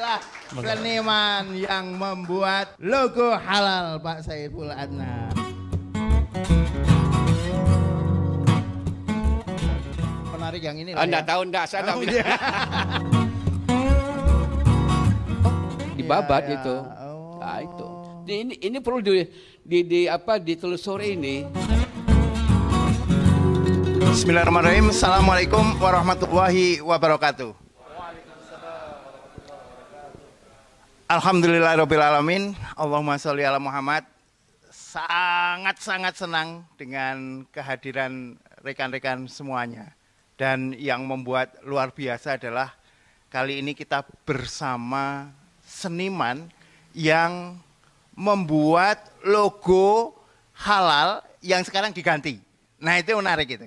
adalah seniman yang membuat logo halal, Pak Saiful Adnan. Menarik yang ini. Anda tahu enggak saya tahu. Dibabat ya. itu. Nah, itu. Ini perlu ditelusuri ini. Bismillahirrahmanirrahim. Assalamualaikum warahmatullahi wabarakatuh. Alhamdulillahirrahmanirrahim. Allahumma sholli ala Muhammad. Sangat-sangat senang dengan kehadiran rekan-rekan semuanya. Dan yang membuat luar biasa adalah kali ini kita bersama seniman yang membuat logo halal yang sekarang diganti. Nah itu menarik itu.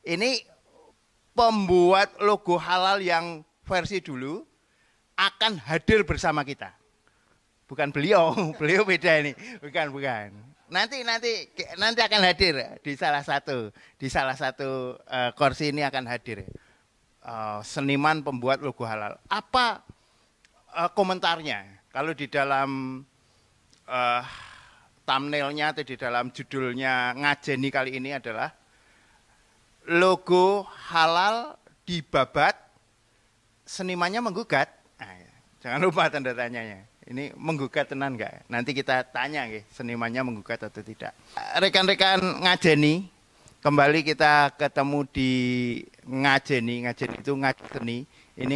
Ini pembuat logo halal yang versi dulu akan hadir bersama kita. Bukan beliau, beliau beda ini. Bukan. Nanti akan hadir di salah satu kursi ini akan hadir. Seniman pembuat logo halal. Apa komentarnya? Kalau di dalam thumbnailnya atau di dalam judulnya ngajeni kali ini adalah logo halal dibabat, senimannya menggugat. Nah, jangan lupa tanda tanyanya. Ini menggugat tenan enggak? Nanti kita tanya nggih, senimannya menggugat atau tidak. Rekan-rekan ngajeni, kembali kita ketemu di ngajeni itu ngajeni. Ini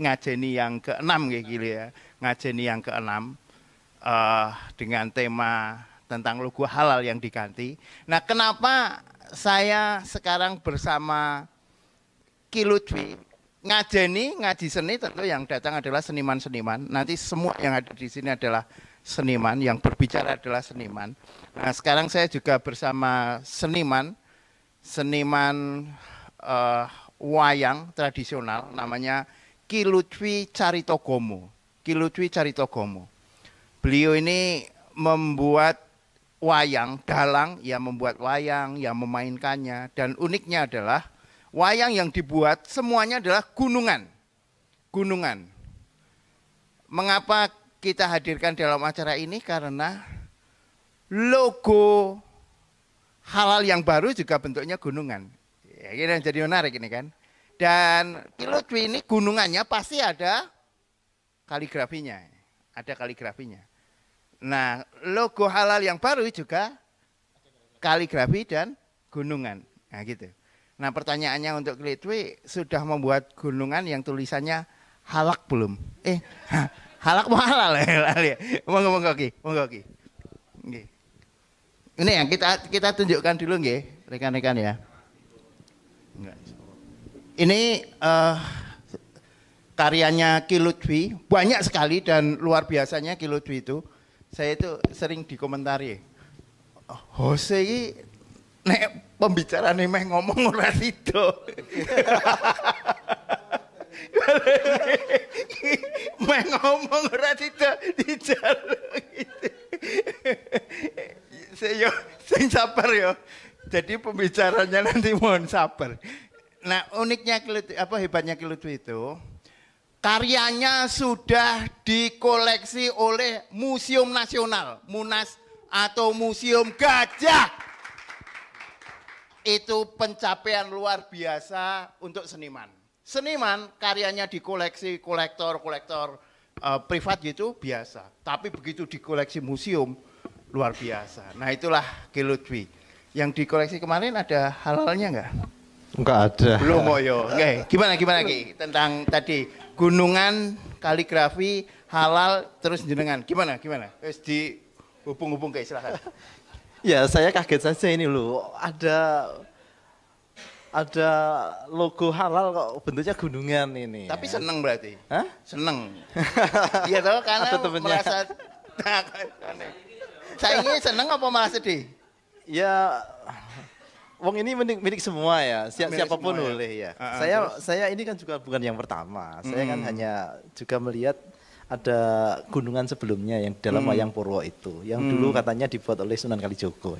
ngajeni yang ke-6 nggih gini ya. Ngajeni yang ke-6 dengan tema tentang logo halal yang diganti. Nah, kenapa saya sekarang bersama Ki Lutfi? Ngaji seni tentu yang datang adalah seniman-seniman. Nanti semua yang ada di sini adalah seniman, yang berbicara adalah seniman. Nah, sekarang saya juga bersama seniman wayang tradisional, namanya Ki Lutfi Caritogomo. Ki Lutfi Caritogomo. Beliau ini membuat wayang, dalang, yang membuat wayang, yang memainkannya, dan uniknya adalah wayang yang dibuat semuanya adalah gunungan. Mengapa kita hadirkan dalam acara ini? Karena logo halal yang baru juga bentuknya gunungan. Ya, ini jadi menarik ini kan. Dan Ki Lutfi ini gunungannya pasti ada kaligrafinya. Nah, logo halal yang baru juga kaligrafi dan gunungan. Nah, gitu. Nah, pertanyaannya untuk Ki Lutfi, sudah membuat gunungan yang tulisannya halak belum? Halak mau halal ya? Monggo Ki. Ini yang kita tunjukkan dulu nggih, rekan-rekan ya. Ini karyanya Ki Lutfi, banyak sekali dan luar biasanya Ki Lutfi itu. Saya itu sering dikomentari. Hose iki nek pembicaraan meh ngomong ora sida. Meh ngomong ora sida dijaluk gitu. Saya sing sabar ya. Jadi pembicaranya nanti mohon sabar. Nah, uniknya hebatnya Ki Lutfi itu, karyanya sudah dikoleksi oleh Museum Nasional, Munas atau Museum Gajah. Itu pencapaian luar biasa untuk seniman. Seniman karyanya dikoleksi kolektor privat gitu biasa. Tapi begitu dikoleksi museum luar biasa. Nah, itulah Ki Lutfi. Yang dikoleksi kemarin ada halalnya enggak? Enggak ada. Belum yo. Oke, gimana Ki? Tentang tadi gunungan, kaligrafi, halal terus jenengan. Gimana? Wis dihubung-hubung ke silakan. Ya, saya kaget saja ini loh. Ada logo halal kok bentuknya gunungan ini. Tapi seneng berarti? Hah? Seneng. Iya toh, karena merasa saya ini seneng apa malah sedih? Ya, wong ini milik semua ya. Siapapun semua, boleh ya. Terus? Saya ini kan juga bukan yang pertama. Saya kan hanya juga melihat ada gunungan sebelumnya yang dalam wayang Purwo itu, yang dulu katanya dibuat oleh Sunan Kalijogo.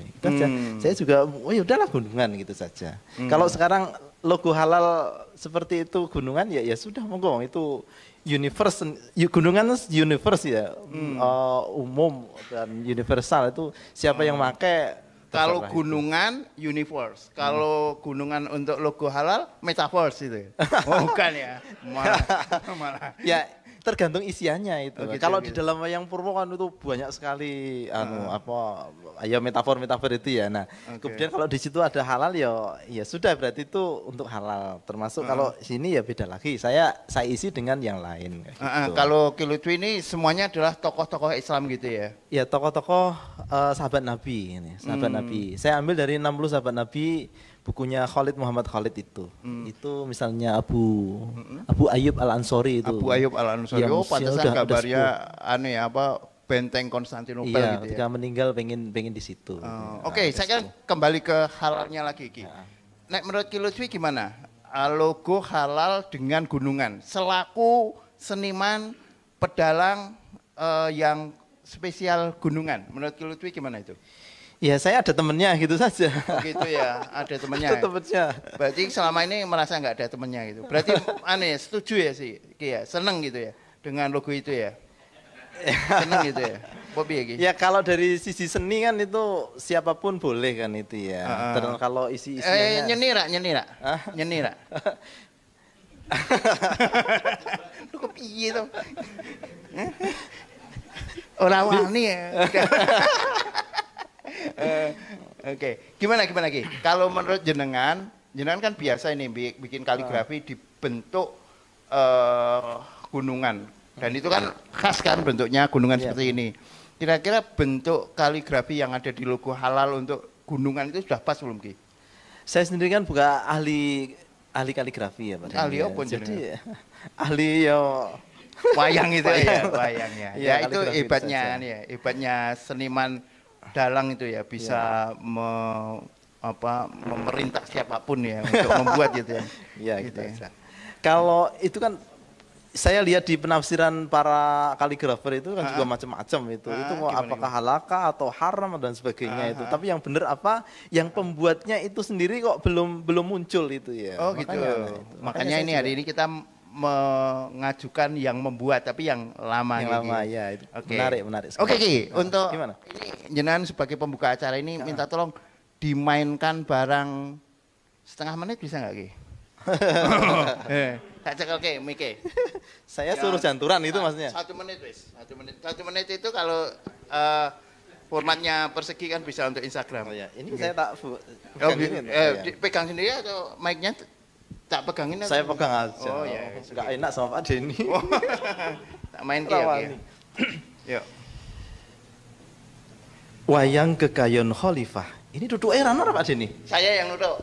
Saya juga, oh ya udahlah gunungan gitu saja. Kalau sekarang logo halal seperti itu gunungan, ya sudah monggo itu gunungan universe ya, umum dan universal itu siapa yang make. Kalau gunungan universe, kalau gunungan untuk logo halal metaverse itu. Oh, bukan ya. Malah. Ya tergantung isiannya itu. Oh, gitu, Kalau gitu. di dalam wayang purwo kan itu banyak sekali metafor itu ya. Nah, kemudian kalau di situ ada halal ya sudah berarti itu untuk halal. Termasuk kalau sini ya beda lagi. Saya isi dengan yang lain gitu. Kalau Kilutwi ini semuanya adalah tokoh-tokoh Islam gitu ya. Ya tokoh-tokoh sahabat Nabi ini, sahabat Nabi. Saya ambil dari 60 sahabat Nabi bukunya Muhammad Khalid itu. Itu misalnya Abu Ayyub Al-Ansori itu. Abu Ayyub Al-Ansori. Oh, pantesan kabarnya aneh apa benteng Konstantinopel iya, gitu ya. ketika meninggal pengen di situ. Oke, saya kan kembali ke halalnya lagi Ki. Nek menurut Ki Lutfi gimana? Logo halal dengan gunungan selaku seniman pedalang yang spesial gunungan. Menurut Ki Lutfi gimana itu? Ya saya ada temennya gitu saja. Oh, gitu ya, ada temennya. Ada temennya. Berarti selama ini merasa nggak ada temennya gitu. Berarti aneh, setuju ya sih, Ki ya, seneng gitu ya dengan logo itu ya. Seneng gitu ya. Bobi ya Ki? Ya kalau dari sisi seni kan itu siapapun boleh kan itu ya. Terus kalau isi-isinya nyenira. Lu kepiye to? Ora wani ya. Oke, gimana Ki? Kalau menurut jenengan kan biasa ini bikin kaligrafi dibentuk gunungan dan itu kan khas kan bentuknya gunungan seperti ini. Kira-kira bentuk kaligrafi yang ada di logo halal untuk gunungan itu sudah pas belum Ki? Saya sendiri kan bukan ahli kaligrafi ya Pak. Ahli apa jadi ahli wayang itu ya, wayangnya. Ya itu hebatnya saja. ya, hebatnya seniman dalang itu ya bisa memerintah siapapun ya untuk membuat gitu ya. Iya gitu ya. Kalau itu kan saya lihat di penafsiran para kaligrafer itu kan juga macam-macam itu. Itu mau apakah halaka atau haram dan sebagainya itu. Tapi yang benar apa? Yang pembuatnya itu sendiri kok belum muncul itu ya. Oh gitu. Makanya ini hari ini kita mengajukan yang membuat tapi yang lama yang lama ya itu. Okay. Menarik Oke Ki, untuk gimana? Ini jenengan sebagai pembuka acara ini minta tolong dimainkan barang setengah menit bisa nggak Ki? Tak cek oke, Mike. Saya suruh janturan itu maksudnya. 1 menit wis. 1 menit itu kalau formatnya persegi kan bisa untuk Instagram. Oh ya, ini saya tak pegang sendiri atau mic-nya tak pegangin? Saya pegang aja. Oh ya, enggak enak sama Pak Denny. Tak main Ki ya. Yuk. Wayang Kegayon Khalifah. Ini duduk eran ora Pak Denny? Saya yang duduk.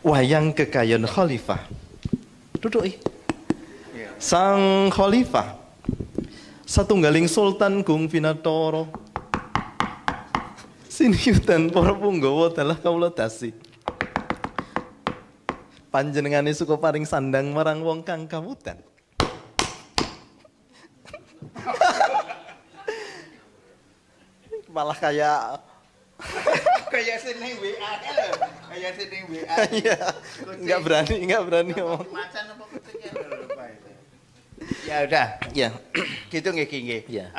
Wayang Kegayon Khalifah. Duduk Sang Khalifah satunggaling sultan gung Vinatoro. Siniyutan para punggawa dalah kawula dasi. Panjenengane suka paring sandang marang wong kang kawutan. Malah kayak sini WA lho. Kayak sini WA. Iya. Enggak berani ngomong. Macan apa kucing ya lupa itu. Ya udah. Ya. Gitu nggih. Ya.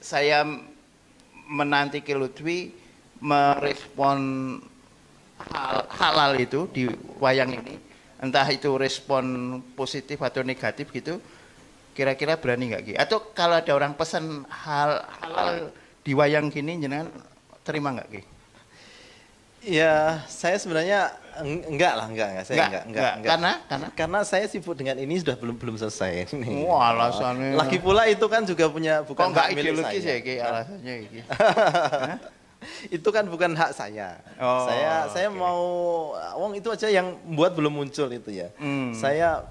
Saya menanti Ki Lutfi merespon halal itu di wayang ini, entah itu respon positif atau negatif gitu, kira-kira berani nggak Ki? Atau kalau ada orang pesan halal di wayang gini, jenengan terima nggak Ki? Ya, saya sebenarnya enggak. Karena saya sibuk dengan ini sudah belum selesai. Wah, alasannya. Lagi pula itu kan juga bukan nggak hak milik ideologis saya. Ya Ki alasannya Ki? Itu kan bukan hak saya. Oh, saya mau wong itu aja yang buat belum muncul itu ya. Saya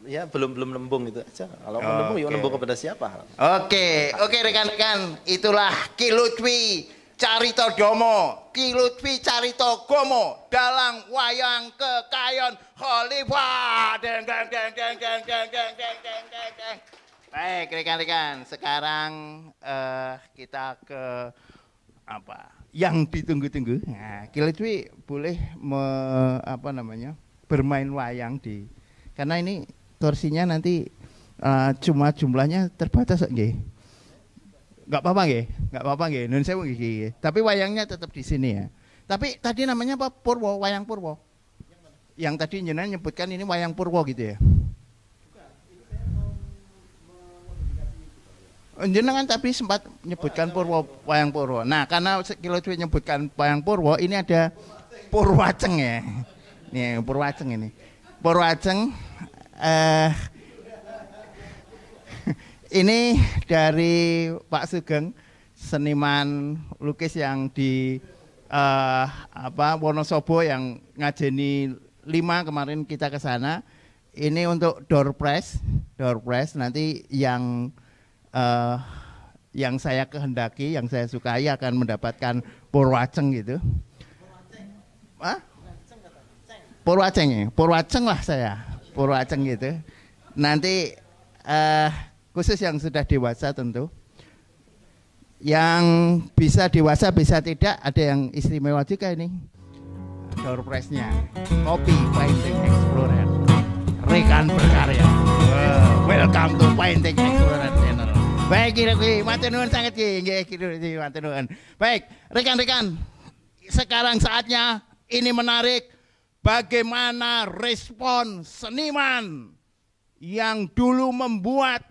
ya belum nembung itu aja. Kalau mau nembung ya nembung kepada siapa? Oke, rekan-rekan, itulah Ki Lutfi Carita Domo, Ki Lutfi Carita Gomo, dalang wayang Kegayon Khalifah. Deng. Baik rekan-rekan, sekarang kita ke apa? Yang ditunggu-tunggu. Nah, Ki Lutfi boleh bermain wayang karena ini kursinya nanti cuma jumlahnya terbatas nggih. Enggak apa-apa nggih, enggak apa-apa nggih. Nun sewu nggih. Tapi wayangnya tetap di sini ya. Tapi tadi namanya apa? Purwo, wayang Purwo. Yang tadi jenengan nyebutkan ini wayang Purwo gitu ya. Jenengan tapi sempat menyebutkan Purwo, wayang Purwo. Nah, karena Kilo Dwi menyebutkan wayang Purwo, ini ada Purwaceng ya. Nih, Purwaceng ini. Purwaceng ini dari Pak Sugeng, seniman lukis yang di Wonosobo yang ngajeni 5 kemarin kita ke sana. Ini untuk door prize nanti yang saya kehendaki, yang saya sukai akan mendapatkan Purwaceng gitu. Purwaceng ya, Purwaceng lah saya, Purwaceng gitu. Nanti khusus yang sudah dewasa tentu. Yang bisa dewasa bisa tidak, ada yang istimewa juga ini. Door prize-nya, Kopi Painting Explorer, rekan berkarya. Welcome to Painting Explorer Channel. Baik, matur nuwun sanget nggih, matur nuwun. Baik, rekan-rekan, sekarang saatnya ini menarik. Bagaimana respon seniman yang dulu membuat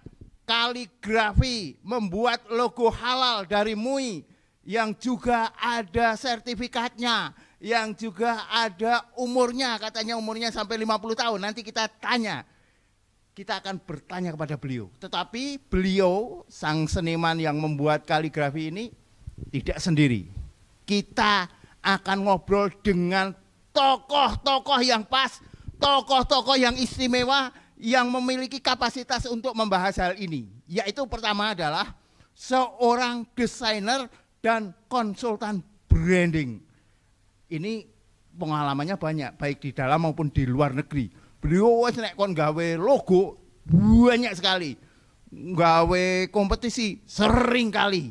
kaligrafi, membuat logo halal dari MUI, yang juga ada sertifikatnya, yang juga ada umurnya, katanya umurnya sampai 50 tahun. Nanti kita tanya, kita akan bertanya kepada beliau. Tetapi beliau, sang seniman yang membuat kaligrafi ini, tidak sendiri. Kita akan ngobrol dengan tokoh-tokoh yang pas, tokoh-tokoh yang istimewa, yang memiliki kapasitas untuk membahas hal ini. Yaitu pertama adalah seorang desainer dan konsultan branding. Ini pengalamannya banyak, baik di dalam maupun di luar negeri. Beliau wis nek kon gawe logo banyak sekali. Gawe kompetisi sering kali.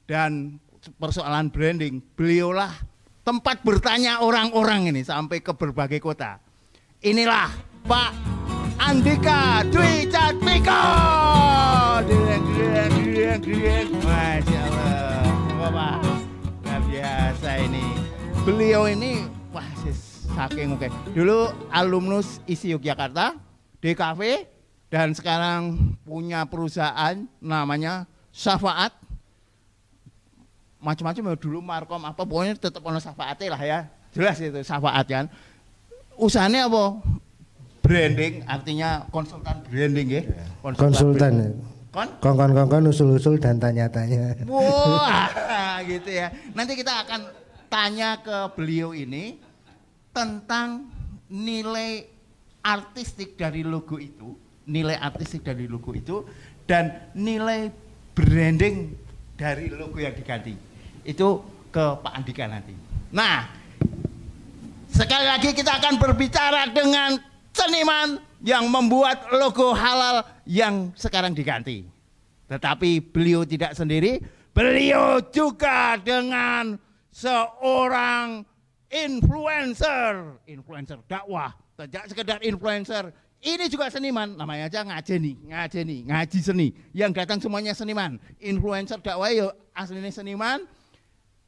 Dan persoalan branding, beliaulah tempat bertanya orang-orang ini sampai ke berbagai kota. Inilah Pak Andika Dwi Catmiko. Masya Allah, Bapak, luar biasa ini. Beliau ini, wah, saking oke. Dulu alumnus ISI Yogyakarta, DKV, dan sekarang punya perusahaan namanya Syafaat. Macam-macam ya, dulu Markom apa, pokoknya tetap ono Syafaatnya lah ya. Jelas itu Syafaat kan. Usahanya apa? Branding, artinya konsultan branding ya. Konsultan. Kongkon usul-usul dan tanya-tanya. Wah, gitu ya. Nanti kita akan tanya ke beliau ini tentang nilai artistik dari logo itu, dan nilai branding dari logo yang diganti. Itu ke Pak Andika nanti. Nah, sekali lagi kita akan berbicara dengan seniman yang membuat logo halal yang sekarang diganti. Tetapi beliau tidak sendiri, beliau juga dengan seorang influencer dakwah, tidak sekedar influencer. Ini juga seniman, namanya aja ngaji seni. Yang datang semuanya seniman. Influencer dakwah yo aslinya seniman.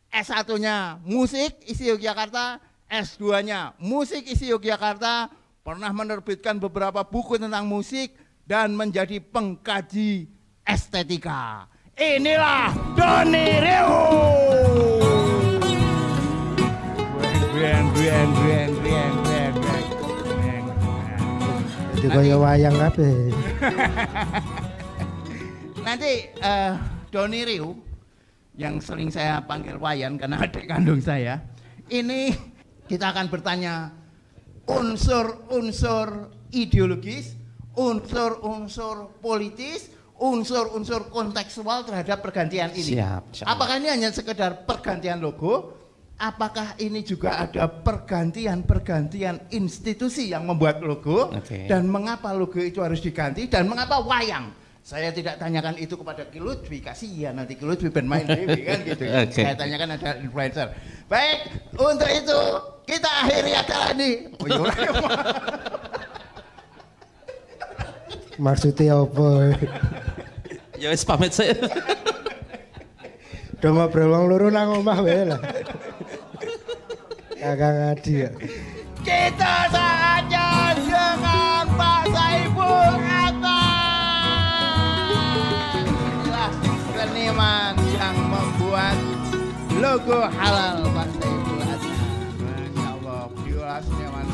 S1-nya musik ISI Yogyakarta, S2-nya musik ISI Yogyakarta, pernah menerbitkan beberapa buku tentang musik dan menjadi pengkaji estetika. Inilah Doni Riu. Jadi kaya wayang kabeh. Nanti Doni Riu yang sering saya panggil Wayan karena adik kandung saya. Ini kita akan bertanya unsur-unsur ideologis, unsur-unsur politis, unsur-unsur kontekstual terhadap pergantian ini. Siap. Apakah ini hanya sekedar pergantian logo? Apakah ini juga ada pergantian institusi yang membuat logo? Dan mengapa logo itu harus diganti? Dan mengapa wayang? Saya tidak tanyakan itu kepada Ki Lutfi, kasihan nanti Ki Lutfi bermain dewi kan gitu. Saya tanyakan ada influencer. Baik, untuk itu kita akhiri acara ini. Oh, iya, Maksudnya apa? Ya wis pamit saya. Udah ngobrol wong loro nang omah wae lah. Kakang Adi ya. Kita saja dengan Pak Saiful Adnan. Inilah seniman yang membuat logo halal Pak Saiful Adnan. Masya Allah, beliau seniman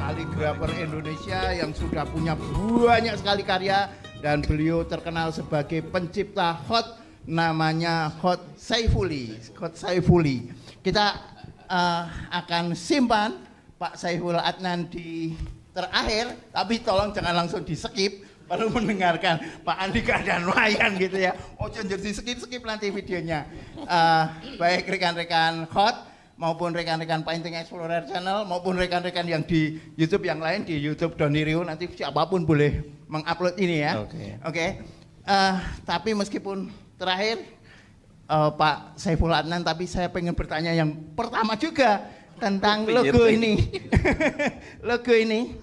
kaligrafer Indonesia yang sudah punya banyak sekali karya dan beliau terkenal sebagai pencipta hot, namanya Hot Saifuli. Kita akan simpan Pak Saiful Adnan di terakhir, tapi tolong jangan langsung di skip baru mendengarkan Pak Andika dan Wayan gitu ya. Oh jangan di skip nanti videonya. Baik rekan-rekan Hot maupun rekan-rekan Painting Explorer Channel maupun rekan-rekan yang di YouTube yang lain, di YouTube Doni Rio, nanti siapapun boleh mengupload ini ya. Oke. Tapi meskipun terakhir Pak Saiful Adnan, tapi saya pengen bertanya yang pertama juga tentang logo ini. Logo ini,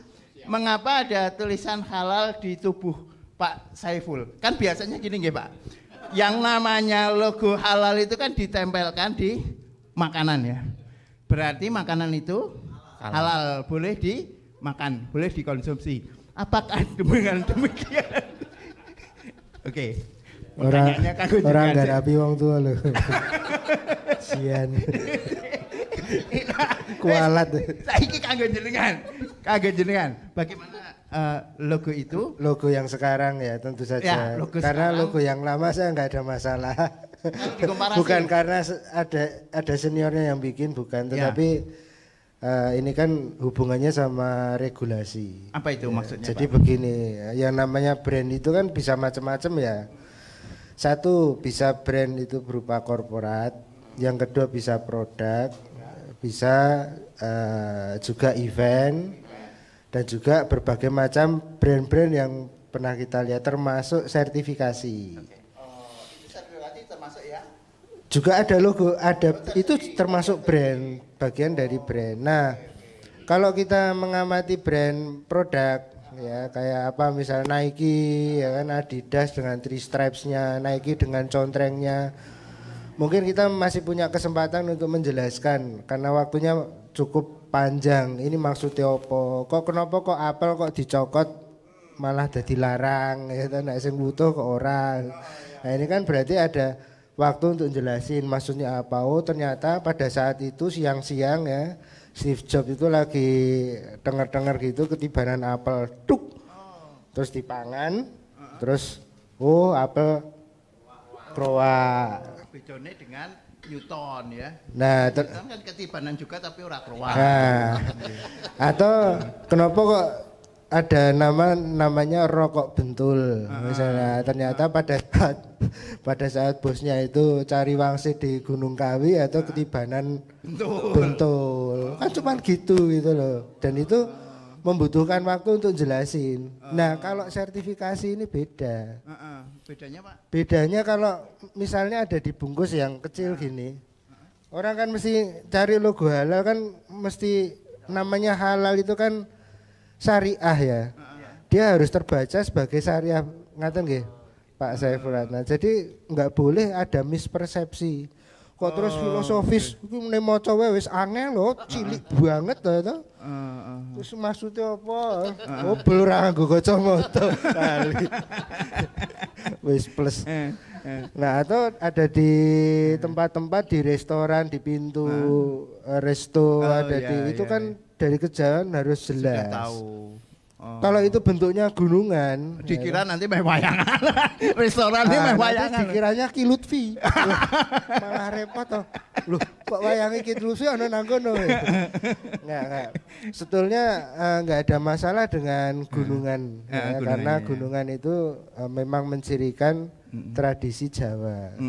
mengapa ada tulisan halal di tubuh Pak Saiful? Kan biasanya gini nggih Pak, yang namanya logo halal itu kan ditempelkan di makanan ya. Berarti makanan itu halal, boleh dimakan, boleh dikonsumsi. Apakah dengan demikian? Oke. Orang garapi wong tua lho. Sian. Kualat. Saiki kanggo jenengan. Bagaimana logo itu? Logo yang sekarang ya tentu saja. Ya, karena logo yang lama saya nggak ada masalah. Bukan karena ada seniornya yang bikin, bukan, tetapi ini kan hubungannya sama regulasi. Apa itu maksudnya? Jadi Pak? begini, yang namanya brand itu kan bisa macam-macam ya. Satu, bisa brand itu berupa korporat, yang kedua bisa produk, bisa juga event, dan juga berbagai macam brand-brand yang pernah kita lihat termasuk sertifikasi. Sertifikasi termasuk ya? Juga ada logo, itu termasuk brand, bagian dari brand. Nah, kalau kita mengamati brand produk ya kayak apa misalnya Nike ya kan, Adidas dengan three stripes-nya, Nike dengan contrengnya. Mungkin kita masih punya kesempatan untuk menjelaskan karena waktunya cukup panjang. Ini maksudnya apa? Kenapa kok apel kok dicokot malah jadi larang ya kan, nek sing butuh ke orang. Nah, ini kan berarti ada waktu untuk jelasin maksudnya apa. Oh, ternyata pada saat itu siang-siang ya Steve Jobs itu lagi denger-denger gitu ketibanan apel, tuk, terus dipangan, terus apel kroa. Bedone dengan Newton ya. Nah, Newton kan ketibanan juga tapi ora kroa. Nah, atau kenapa kok ada namanya rokok bentul misalnya, ternyata pada saat bosnya itu cari wangsit di Gunung Kawi atau ketibanan bentul kan cuma gitu loh, dan itu membutuhkan waktu untuk jelasin. Nah, kalau sertifikasi ini beda. Bedanya Pak? Bedanya kalau misalnya ada dibungkus yang kecil gini, orang kan mesti cari logo halal kan, mesti namanya halal itu kan syariah ya. Dia harus terbaca sebagai syariah, ngaten nggih Pak Saiful Adnan. Jadi enggak boleh ada mispersepsi. Kok terus filosofis iku mene maca wae wis angel lho, cilik banget to. Terus maksudnya apa? Oh, belur nganggo kacamata kali. Wis plus. Nah, atau ada di tempat-tempat di restoran, di pintu resto itu kan dari kejauhan harus jelas. Sudah tahu. Kalau itu bentuknya gunungan, dikira nanti meh wayangan. Restorannya meh wayangan. Dikiranya Ki Lutfi. Malah repot toh. Loh, kok wayange Ki Lutfi ana nang kono. Enggak. Sebetulnya enggak ada masalah dengan gunungan, karena gunungan itu memang mencirikan tradisi Jawa.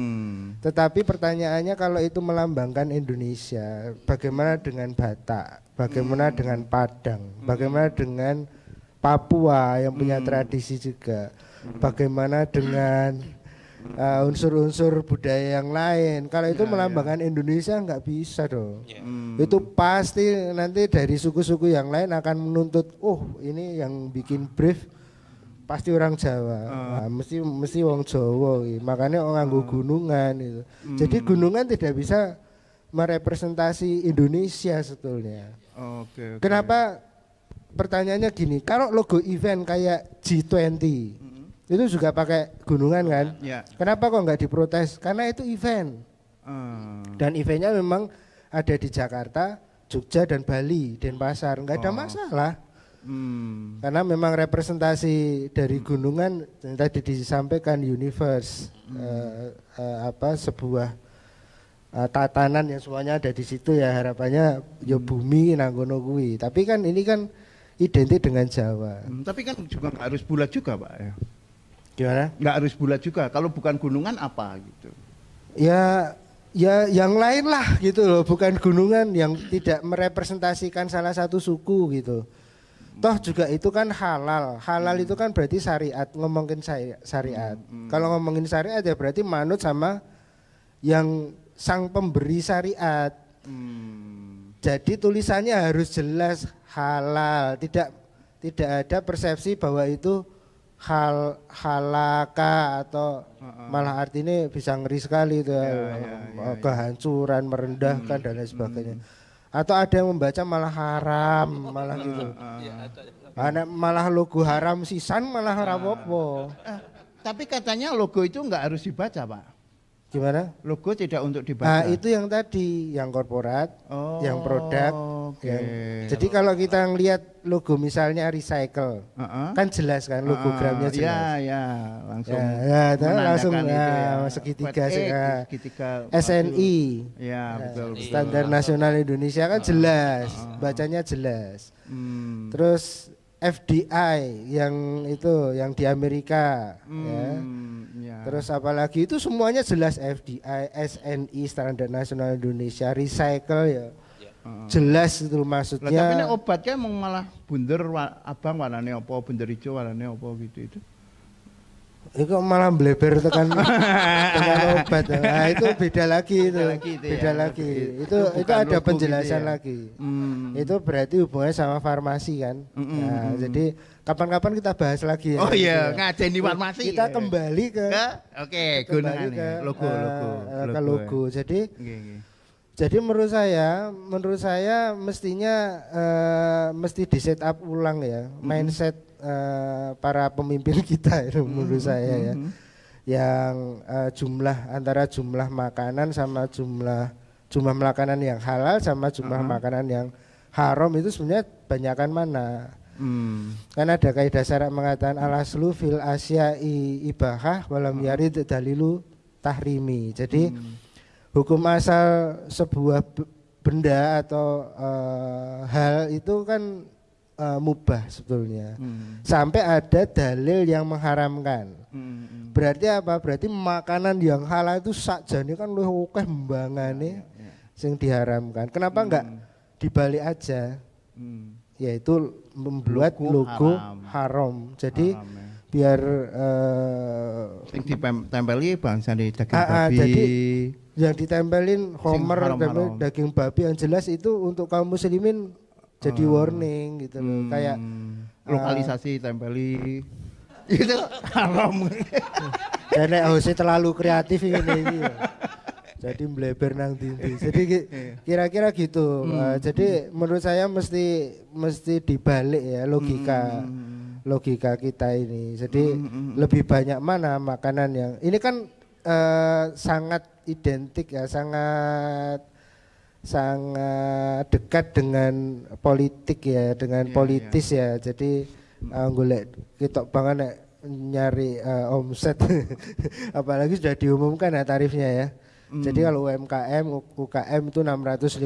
Tetapi pertanyaannya kalau itu melambangkan Indonesia, bagaimana dengan Batak? Bagaimana dengan Padang? Bagaimana dengan Papua yang punya tradisi juga? Bagaimana dengan unsur-unsur budaya yang lain. Kalau itu melambangkan Indonesia nggak bisa dong. Itu pasti nanti dari suku-suku yang lain akan menuntut, oh ini yang bikin brief pasti orang Jawa, nah, mesti wong Jawa, makanya orang nganggo gunungan itu. Jadi gunungan tidak bisa merepresentasi Indonesia sebetulnya. Oke. Kenapa? Pertanyaannya gini, kalau logo event kayak G20 itu juga pakai gunungan kan? Ya. Kenapa kok nggak diprotes? Karena itu event. Dan eventnya memang ada di Jakarta, Jogja dan Bali, Denpasar, nggak ada masalah. Karena memang representasi dari gunungan yang tadi disampaikan universe, sebuah tatanan yang semuanya ada di situ ya, harapannya ya bumi nanggono kuwi. Tapi kan ini kan identik dengan Jawa. Tapi kan juga nggak harus bulat juga, Pak. Ya. Gimana? Nggak harus bulat juga. Kalau bukan gunungan apa gitu? Ya yang lain lah gitu loh, bukan gunungan yang tidak merepresentasikan salah satu suku gitu. Toh juga itu kan halal. Halal itu kan berarti syariat, ngomongin syariat. Kalau ngomongin syariat ya berarti manut sama yang sang pemberi syariat. Jadi tulisannya harus jelas halal, tidak ada persepsi bahwa itu halaka atau malah artinya bisa ngeri sekali itu, kehancuran, merendahkan dan lain sebagainya. Atau ada yang membaca malah haram, malah gitu. Malah logo haram sisan malah haram apa? Tapi katanya logo itu nggak harus dibaca, Pak. Gimana? Logo tidak untuk dibaca. Nah itu yang tadi, yang korporat, yang produk. Jadi kalau kita ngelihat logo misalnya recycle, kan jelas kan logogramnya jelas. Ya, langsung. Langsung itu, segitiga, segitiga SNI. Ya, betul. Standar Nasional Indonesia kan jelas, bacanya jelas. Terus FDI yang itu yang di Amerika, ya. Terus apalagi itu semuanya jelas FDI, SNI Standar Nasional Indonesia, recycle ya. Jelas itu maksudnya. Tapi ini obatnya emang malah bunder abang warnanya apa, bunder hijau warnanya apa gitu itu. Itu malah bleber tekan obat. Nah, itu beda lagi itu. Beda lagi. Itu ada penjelasan gitu ya? Lagi. Itu berarti hubungannya sama farmasi kan. Nah, jadi kapan-kapan kita bahas lagi ya. Oh iya, ngajeni farmasi. Kita kembali ke logo. Jadi menurut saya mestinya mesti di set up ulang ya, mindset para pemimpin kita itu menurut saya ya. Yang antara jumlah makanan sama jumlah makanan yang halal sama jumlah makanan yang haram itu sebenarnya banyakan mana? Kan ada kaidah syarak mengatakan al-aslu fil asya'i ibahah walam yarid dalilu tahrimi. Jadi hukum asal sebuah benda atau hal itu kan mubah sebetulnya. Sampai ada dalil yang mengharamkan. Berarti apa? Berarti makanan yang halal itu sakjane kan luwih akeh mbangane sing diharamkan. Kenapa enggak dibalik aja? Yaitu membuat logo haram. Jadi biar sing ditempeli bangsa di daging babi. Jadi yang ditempelin homer daging babi yang jelas itu untuk kaum muslimin jadi warning gitu loh. Kayak lokalisasi tempeli itu haram. Nek hose terlalu kreatif ini ya. Jadi mbleber nang ndi. Jadi kira-kira gitu. Jadi menurut saya mesti dibalik ya logika kita ini. Jadi lebih banyak mana makanan yang ini kan sangat identik ya, sangat dekat dengan politik ya, dengan politis ya. Jadi golek ketok banget nek nyari omset. Apalagi sudah diumumkan ya tarifnya ya. Jadi kalau UKM itu 650.000.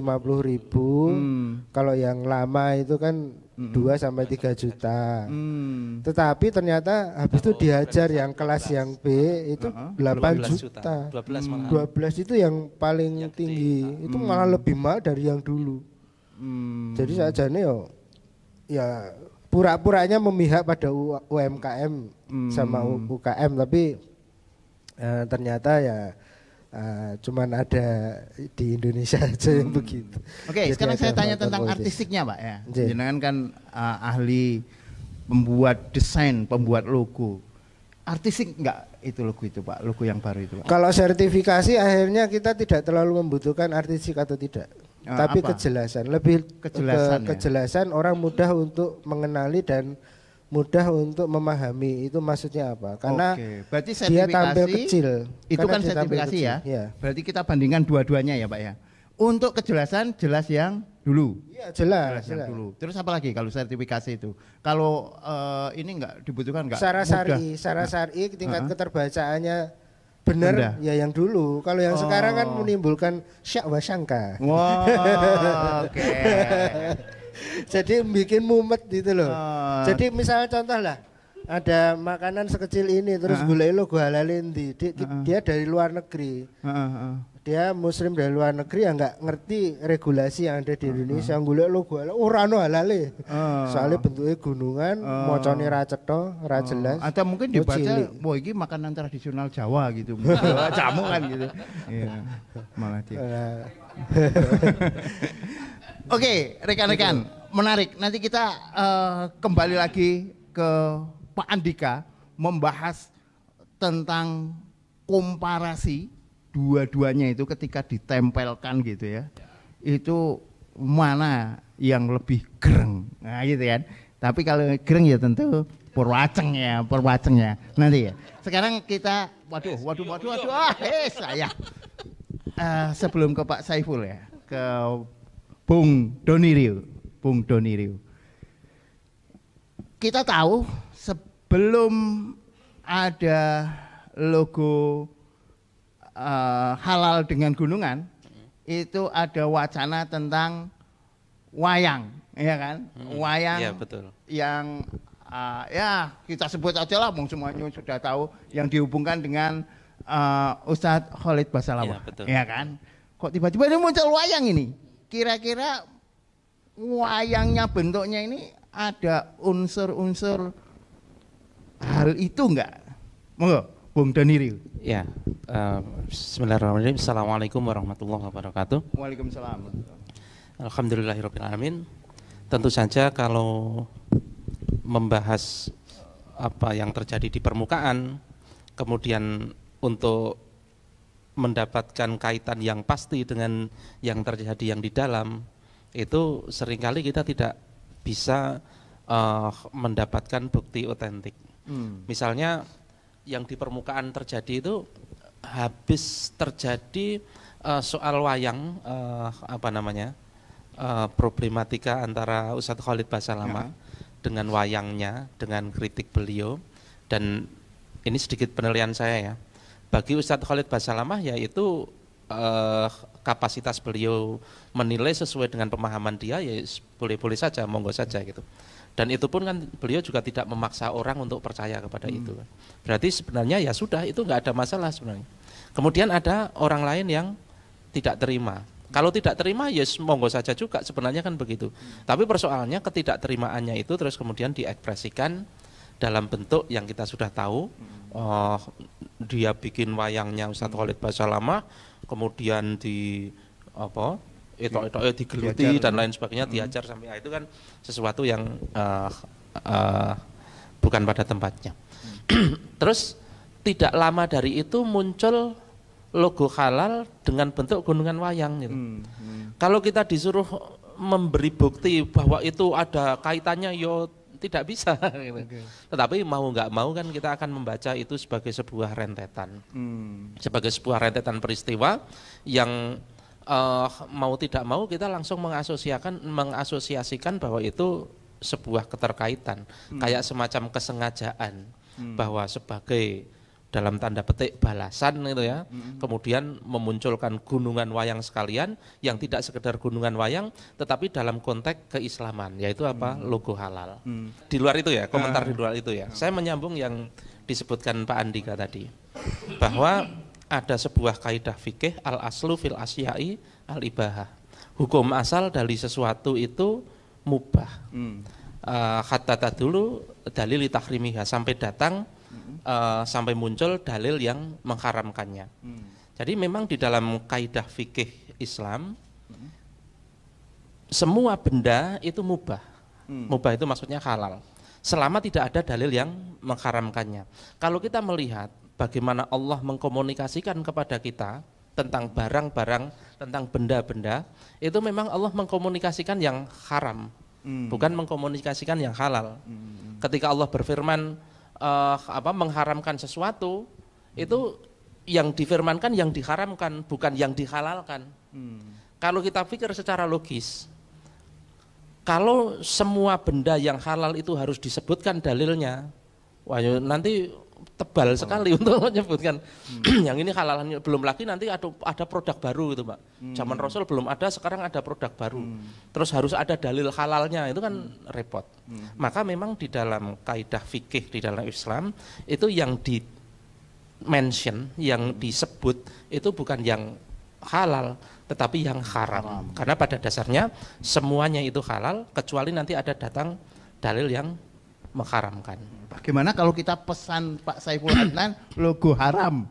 Kalau yang lama itu kan 2 sampai 3 juta. Tetapi ternyata habis itu dihajar yang kelas yang B itu 8 juta. 12 itu yang paling tinggi. Itu malah lebih mahal dari yang dulu. Jadi sajane ya pura-puranya memihak pada UMKM sama UKM, tapi Ternyata ya cuman ada di Indonesia aja yang begitu. Oke, Jadi sekarang ada saya tanya faktor tentang politis. artistiknya, Pak ya. Iya. Jenengan kan ahli pembuat desain, pembuat logo. Artistik enggak itu logo itu, Pak? Logo yang baru itu, Pak. Kalau sertifikasi akhirnya kita tidak terlalu membutuhkan artistik atau tidak. Tapi apa? kejelasan, lebih Kejelasan, ya? kejelasan orang mudah untuk mengenali dan mudah untuk memahami itu maksudnya apa? Karena Oke, berarti dia tampil sertifikasi kecil. itu Karena kan dia tampil sertifikasi ya. kecil. Iya. Berarti kita bandingkan dua-duanya ya, Pak ya. Untuk kejelasan jelas yang dulu. Iya, jelas. Yang dulu. Terus apa lagi kalau sertifikasi itu? Kalau ini enggak dibutuhkan enggak? Secara mudah. syari tingkat Heeh. keterbacaannya benar Rendah. ya yang dulu. Kalau yang sekarang kan menimbulkan syak wa syangka. Wah, oke. Jadi bikin mumet gitu loh. Oh. Jadi misalnya contoh lah, ada makanan sekecil ini terus golek logo halal endi. Dia dari luar negeri. Dia muslim dari luar negeri yang nggak ngerti regulasi yang ada di Indonesia. Golek logo halal ora ono halale. Soalnya bentuknya gunungan, mocone ra cetha, ra jelas. Atau mungkin Oh, dibaca, cilik. wah ini makanan tradisional Jawa gitu. Jamu kan gitu. Iya, malah dia. Oke, rekan-rekan, menarik. Nanti kita kembali lagi ke Pak Andika membahas tentang komparasi dua-duanya itu ketika ditempelkan gitu ya. Itu mana yang lebih gereng. Nah, gitu kan. Tapi kalau gereng ya tentu Purwacengnya nanti ya. Sekarang kita waduh. Saya sebelum ke Pak Saiful ya, ke Bung Doni Riu. Kita tahu sebelum ada logo halal dengan gunungan, itu ada wacana tentang wayang, ya kan? Wayang Iya, betul. yang ya kita sebut aja lah, semuanya sudah tahu yang dihubungkan dengan Ustadz Khalid Basalamah, Iya, betul. ya kan? Kok tiba-tiba ini muncul wayang ini? Kira-kira wayangnya bentuknya ini ada unsur-unsur hal itu enggak? Monggo, Bung Doni Riu. Ya, bismillahirrahmanirrahim. Assalamualaikum warahmatullahi wabarakatuh. Waalaikumsalam. Alhamdulillahirrahmanirrahim. Tentu saja kalau membahas apa yang terjadi di permukaan, kemudian untuk mendapatkan kaitan yang pasti dengan yang terjadi yang di dalam, itu seringkali kita tidak bisa mendapatkan bukti otentik. Misalnya yang di permukaan terjadi itu habis terjadi soal wayang, problematika antara Ustadz Khalid Basalamah dengan wayangnya, dengan kritik beliau. Dan ini sedikit penilaian saya ya, bagi Ustadz Khalid Basalamah yaitu kapasitas beliau menilai sesuai dengan pemahaman dia, ya boleh-boleh saja, monggo saja gitu. Dan itu pun kan beliau juga tidak memaksa orang untuk percaya kepada itu. Berarti sebenarnya ya sudah, itu nggak ada masalah sebenarnya. Kemudian ada orang lain yang tidak terima. Kalau tidak terima ya monggo saja juga, sebenarnya kan begitu. Tapi persoalannya ketidakterimaannya itu terus kemudian diekspresikan dalam bentuk yang kita sudah tahu. Dia bikin wayangnya Ustadz Khalid Basalamah, kemudian di digeluti dan lain sebagainya, diajar sampai itu kan sesuatu yang bukan pada tempatnya. Terus tidak lama dari itu muncul logo halal dengan bentuk gunungan wayang gitu. Kalau kita disuruh memberi bukti bahwa itu ada kaitannya, yo tidak bisa gitu. Tetapi mau nggak mau kan kita akan membaca itu sebagai sebuah rentetan. Sebagai sebuah rentetan peristiwa yang mau tidak mau kita langsung mengasosiasikan bahwa itu sebuah keterkaitan, kayak semacam kesengajaan, bahwa sebagai dalam tanda petik balasan itu ya, kemudian memunculkan gunungan wayang sekalian yang tidak sekedar gunungan wayang tetapi dalam konteks keislaman, yaitu apa, logo halal. Di luar itu ya, komentar di luar itu ya, saya menyambung yang disebutkan Pak Andika tadi, bahwa ada sebuah kaidah fikih, al aslu fil asyai al ibahah. Hukum asal dari sesuatu itu mubah. Hatta tadulu dalil tahrimiha, sampai datang sampai muncul dalil yang mengharamkannya. Jadi memang di dalam kaidah fikih Islam semua benda itu mubah. Mubah itu maksudnya halal. Selama tidak ada dalil yang mengharamkannya. Kalau kita melihat bagaimana Allah mengkomunikasikan kepada kita tentang barang-barang, tentang benda-benda, itu memang Allah mengkomunikasikan yang haram, bukan mengkomunikasikan yang halal. Ketika Allah berfirman mengharamkan sesuatu, itu yang difirmankan yang diharamkan, bukan yang dihalalkan. Kalau kita pikir secara logis, kalau semua benda yang halal itu harus disebutkan dalilnya, wah nanti tebal sekali untuk menyebutkan yang ini halalannya. Belum lagi nanti ada produk baru gitu Pak. Zaman Rasul belum ada, sekarang ada produk baru. Terus harus ada dalil halalnya, itu kan repot. Maka memang di dalam kaidah fikih di dalam Islam itu yang di mention, yang disebut itu bukan yang halal tetapi yang haram. Karena pada dasarnya semuanya itu halal kecuali nanti ada datang dalil yang mengharamkan. Bagaimana kalau kita pesan Pak Saiful Adnan logo haram?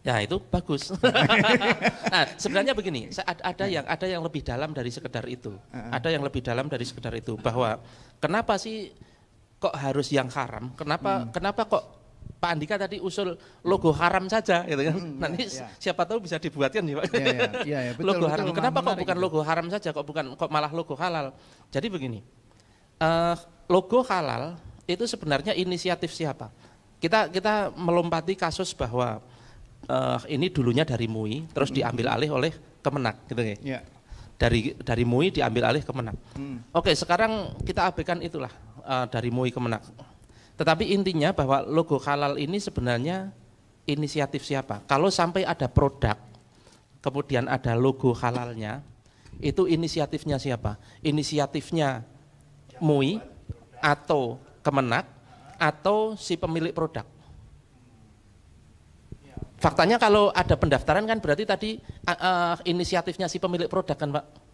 Ya itu bagus. Nah sebenarnya begini, ada yang lebih dalam dari sekedar itu. Ada yang lebih dalam dari sekedar itu, bahwa kenapa sih kok harus yang haram? Kenapa kok Pak Andika tadi usul logo haram saja, gitu kan? Nanti siapa tahu bisa dibuatkan ya Pak. Betul, logo haram. betul, Kenapa kok bukan itu. logo haram saja? Kok malah logo halal? Jadi begini, logo halal itu sebenarnya inisiatif siapa? Kita melompati kasus bahwa ini dulunya dari MUI, terus diambil alih oleh Kemenak, gitu ya. Dari MUI diambil alih Kemenak. Oke, sekarang kita abaikan itulah dari MUI Kemenak. Tetapi intinya bahwa logo halal ini sebenarnya inisiatif siapa? Kalau sampai ada produk, kemudian ada logo halalnya, itu inisiatifnya siapa? Inisiatifnya MUI atau Kemenak atau si pemilik produk. Faktanya kalau ada pendaftaran kan berarti tadi inisiatifnya si pemilik produk kan Pak.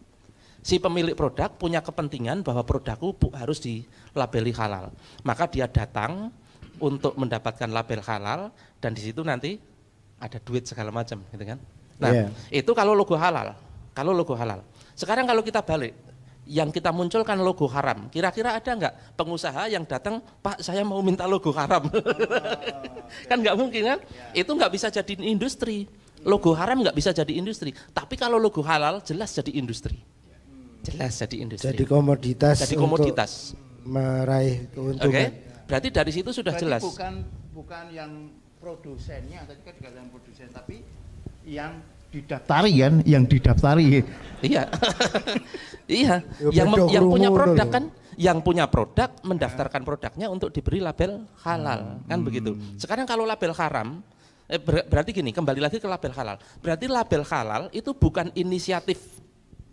Si pemilik produk punya kepentingan bahwa produkku harus dilabeli halal. Maka dia datang untuk mendapatkan label halal dan di situ nanti ada duit segala macam gitu kan. Nah, itu kalau logo halal. Kalau logo halal. Sekarang kalau kita balik, yang kita munculkan logo haram. Kira-kira ada nggak pengusaha yang datang, Pak saya mau minta logo haram? Kan nggak mungkin kan? Itu nggak bisa jadi industri. Logo haram nggak bisa jadi industri. Tapi kalau logo halal jelas jadi industri. Jelas jadi industri. Jadi komoditas. Jadi komoditas. Meraih keuntungan. Oke. Berarti dari situ sudah Berarti jelas. Bukan yang produsennya, tadi kan juga yang produsen, tapi yang didaftari kan, yang didaftari. Iya. Iya, Ya, yang punya dulu. produk kan, yang punya produk mendaftarkan produknya untuk diberi label halal, kan begitu. Sekarang kalau label haram, berarti gini, kembali lagi ke label halal. Berarti label halal itu bukan inisiatif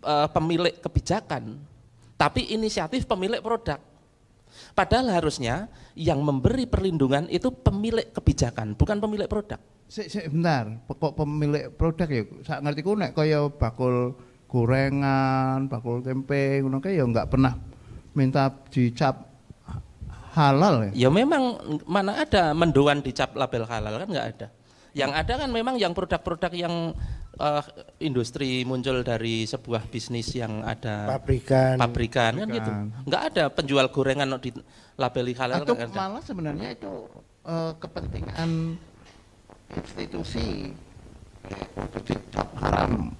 pemilik kebijakan, tapi inisiatif pemilik produk. Padahal harusnya yang memberi perlindungan itu pemilik kebijakan, bukan pemilik produk. Bentar, kok pemilik produk ya, saya ngerti ku nek kaya bakul gorengan, bakul tempe, ngono kae ya enggak pernah minta dicap halal ya. Ya memang mana ada mendoan dicap label halal kan nggak ada. Yang ada kan memang yang produk-produk yang industri muncul dari sebuah bisnis yang ada pabrikan kan gitu. Nggak ada penjual gorengan di labeli halal. Atau kan ada. malah sebenarnya itu kepentingan institusi dicap haram.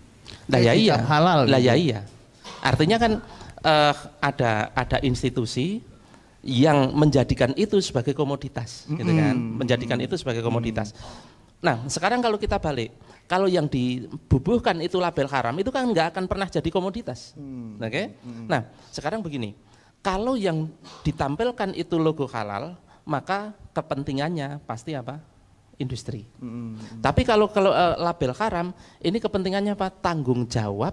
Lah ya iya. Halal. Lah gitu. ya iya. Artinya kan ada institusi yang menjadikan itu sebagai komoditas, gitu kan? Menjadikan itu sebagai komoditas. Nah, sekarang kalau kita balik, kalau yang dibubuhkan itu label haram, itu kan nggak akan pernah jadi komoditas, oke? Nah, sekarang begini, kalau yang ditampilkan itu logo halal, maka kepentingannya pasti apa? Industri. Tapi kalau label haram, ini kepentingannya apa? Tanggung jawab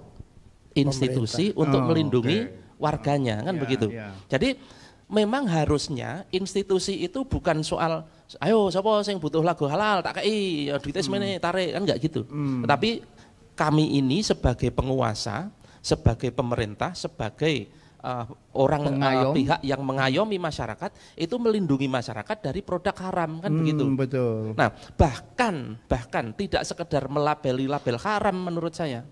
institusi untuk melindungi warganya, kan begitu. Jadi memang harusnya institusi itu bukan soal ayo siapa yang butuh lagu halal tak kei duitnya semene tarik, kan enggak gitu. Tetapi kami ini sebagai penguasa, sebagai pemerintah, sebagai orang Pengayom. pihak yang mengayomi masyarakat itu melindungi masyarakat dari produk haram kan begitu. Betul. Nah, bahkan tidak sekedar melabeli label haram menurut saya.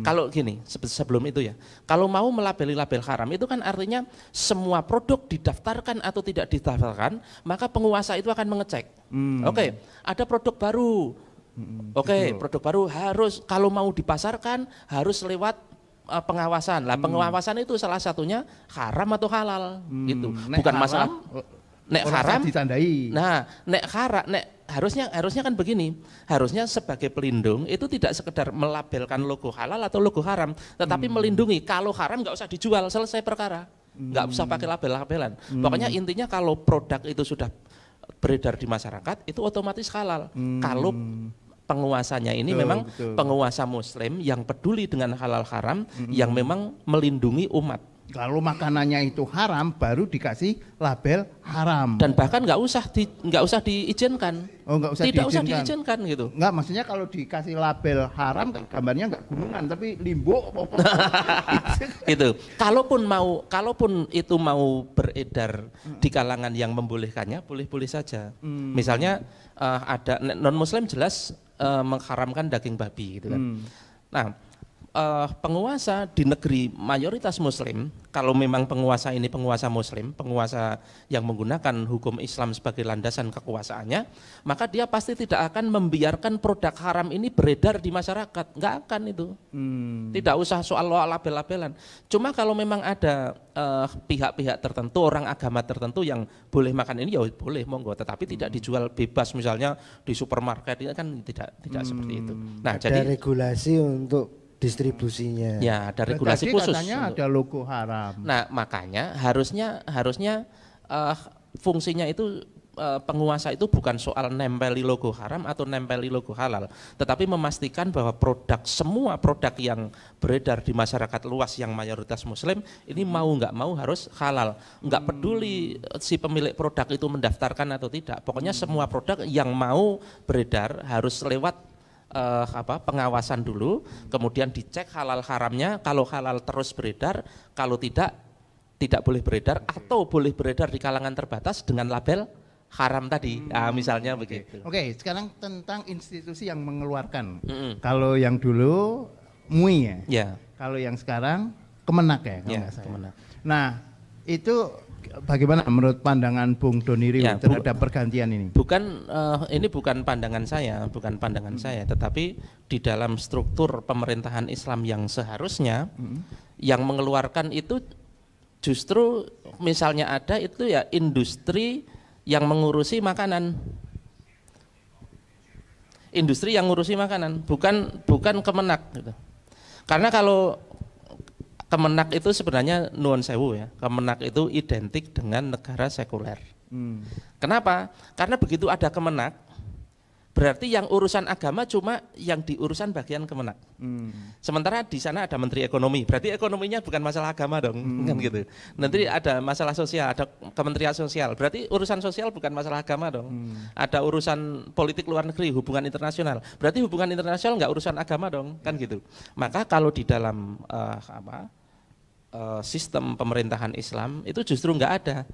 Kalau gini, sebelum itu ya. Kalau mau melabeli label haram itu kan artinya semua produk didaftarkan atau tidak didaftarkan, maka penguasa itu akan mengecek. Oke, ada produk baru. Oke, produk baru harus kalau mau dipasarkan harus lewat pengawasan. Lah pengawasan itu salah satunya haram atau halal gitu. Bukan masalah nek haram ditandai. Nah, harusnya kan begini. Harusnya sebagai pelindung itu tidak sekedar melabelkan logo halal atau logo haram, tetapi melindungi. Kalau haram nggak usah dijual, selesai perkara. Nggak usah pakai label-labelan. Pokoknya intinya kalau produk itu sudah beredar di masyarakat itu otomatis halal. Kalau penguasanya ini memang penguasa muslim yang peduli dengan halal haram, yang memang melindungi umat. Kalau makanannya itu haram baru dikasih label haram. Dan bahkan nggak usah diizinkan. Oh, nggak usah Tidak diizinkan. usah diizinkan gitu. Enggak, maksudnya kalau dikasih label haram gambarnya enggak gunungan tapi limbo. Gitu. Kalaupun itu mau beredar di kalangan yang membolehkannya, boleh-boleh saja. Misalnya ada non muslim jelas mengharamkan daging babi gitu kan. Nah, penguasa di negeri mayoritas muslim, kalau memang penguasa ini penguasa muslim, penguasa yang menggunakan hukum Islam sebagai landasan kekuasaannya, maka dia pasti tidak akan membiarkan produk haram ini beredar di masyarakat. Nggak akan itu. Tidak usah soal label-labelan. Cuma kalau memang ada pihak-pihak tertentu, orang agama tertentu yang boleh makan ini, ya boleh monggo, tetapi tidak dijual bebas misalnya di supermarket, itu kan tidak seperti itu. Nah, ada jadi regulasi untuk distribusinya. ya ada regulasi Tadi khusus. katanya ada logo haram. Nah, makanya harusnya fungsinya itu penguasa itu bukan soal nempeli logo haram atau nempeli logo halal, tetapi memastikan bahwa semua produk yang beredar di masyarakat luas yang mayoritas muslim ini mau nggak mau harus halal. Nggak peduli si pemilik produk itu mendaftarkan atau tidak, pokoknya semua produk yang mau beredar harus lewat pengawasan dulu, kemudian dicek halal haramnya. Kalau halal terus beredar, kalau tidak boleh beredar atau boleh beredar di kalangan terbatas dengan label haram tadi. Nah, misalnya begitu. Oke, sekarang tentang institusi yang mengeluarkan. Kalau yang dulu MUI ya. Ya. Kalau yang sekarang Kemenak ya, kalau Ya, nggak salah. Kemenak. Nah, itu bagaimana menurut pandangan Bung Doni Riu Ya, terhadap pergantian ini? Ini bukan pandangan saya, tetapi di dalam struktur pemerintahan Islam yang seharusnya yang mengeluarkan itu justru misalnya ada itu ya industri yang mengurusi makanan. Industri yang mengurusi makanan, bukan Kemenak gitu. Karena kalau Kemenak itu sebenarnya nuwun sewu ya. Kemenak itu identik dengan negara sekuler. Kenapa? Karena begitu ada Kemenak, berarti yang urusan agama cuma yang di urusan bagian Kemenak. Sementara di sana ada Menteri Ekonomi, berarti ekonominya bukan masalah agama dong, kan gitu. Nanti ada masalah sosial, ada Kementerian Sosial, berarti urusan sosial bukan masalah agama dong. Ada urusan politik luar negeri, hubungan internasional, berarti hubungan internasional nggak urusan agama dong, kan gitu. Maka kalau di dalam sistem pemerintahan Islam itu justru nggak ada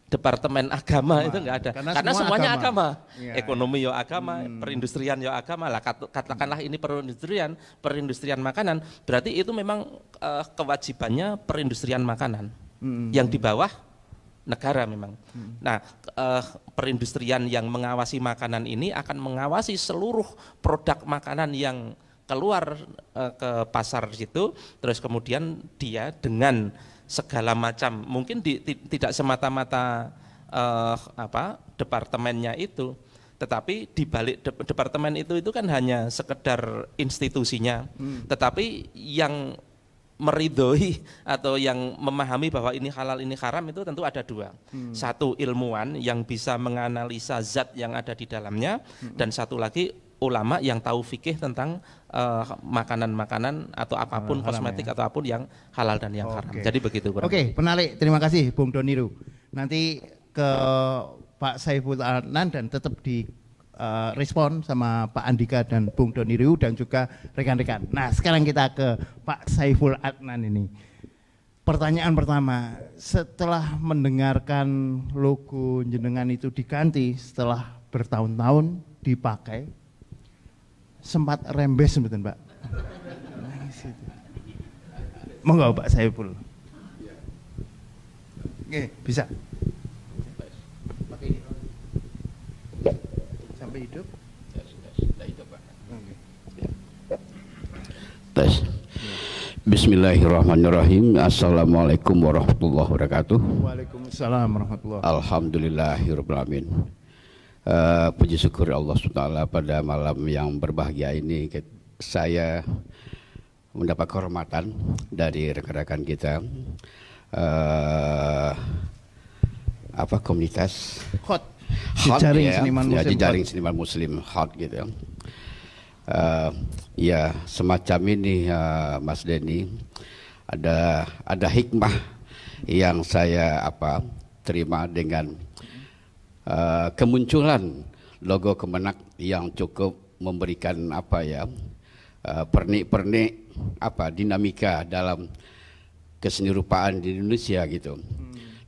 departemen agama itu nggak ada, karena semuanya agama. Ya, Ekonomi yo agama, perindustrian yo agama lah. Katakanlah ini perindustrian makanan, berarti itu memang kewajibannya perindustrian makanan yang di bawah negara memang. Nah, perindustrian yang mengawasi makanan ini akan mengawasi seluruh produk makanan yang keluar ke pasar situ, terus kemudian dia dengan segala macam, mungkin tidak semata-mata departemennya itu, tetapi di balik departemen itu kan hanya sekedar institusinya, tetapi yang meridhoi atau yang memahami bahwa ini halal ini haram itu tentu ada dua. Satu, ilmuwan yang bisa menganalisa zat yang ada di dalamnya, dan satu lagi ulama yang tahu fikih tentang makanan-makanan atau apapun kosmetik atau apapun yang halal dan yang haram. Jadi begitu. Oke, penarik. Terima kasih Bung Doniru. Nanti ke Pak Saiful Adnan dan tetap di respon sama Pak Andika dan Bung Doniru dan juga rekan-rekan. Nah, sekarang kita ke Pak Saiful Adnan ini. pertanyaan pertama, setelah mendengarkan logo jenengan itu diganti setelah bertahun-tahun dipakai, sempat rembes betul Pak? Monggo Pak Saiful. Oke, bisa. Sampai hidup. Tes. Bismillahirrahmanirrahim. Assalamualaikum warahmatullahi wabarakatuh. Waalaikumsalam warahmatullahi wabarakatuh. Alhamdulillahirabbil alamin. Puji syukur Allah SWT pada malam yang berbahagia ini saya mendapat kehormatan dari rekan-rekan kita komunitas Hot. Hot Jejaring ya, Seniman ya Muslim jejaring Hot. seniman muslim Hot gitu. Ya semacam ini Mas Denny, ada hikmah yang saya terima dengan kemunculan logo Kemenak yang cukup memberikan pernik-pernik dinamika dalam kesenirupan di Indonesia gitu.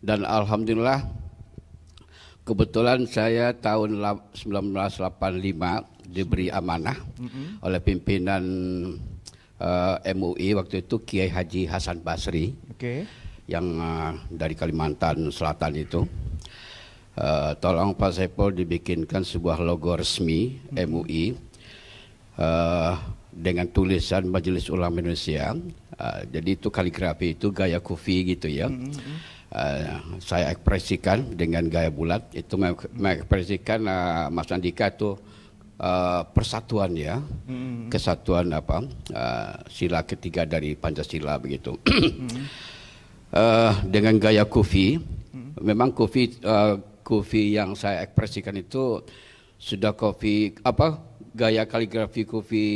Dan alhamdulillah kebetulan saya tahun 1985 diberi amanah oleh pimpinan MUI waktu itu Kiai Haji Hasan Basri, yang dari Kalimantan Selatan itu. Tolong Pak Saiful dibikinkan sebuah logo resmi MUI dengan tulisan Majelis Ulama Indonesia. Jadi itu kaligrafi, itu gaya kufi gitu ya. Saya ekspresikan dengan gaya bulat, itu mengekspresikan Mas Andika itu persatuan ya, kesatuan sila ketiga dari Pancasila begitu. Dengan gaya kufi, memang kufi yang saya ekspresikan itu sudah gaya kaligrafi kufi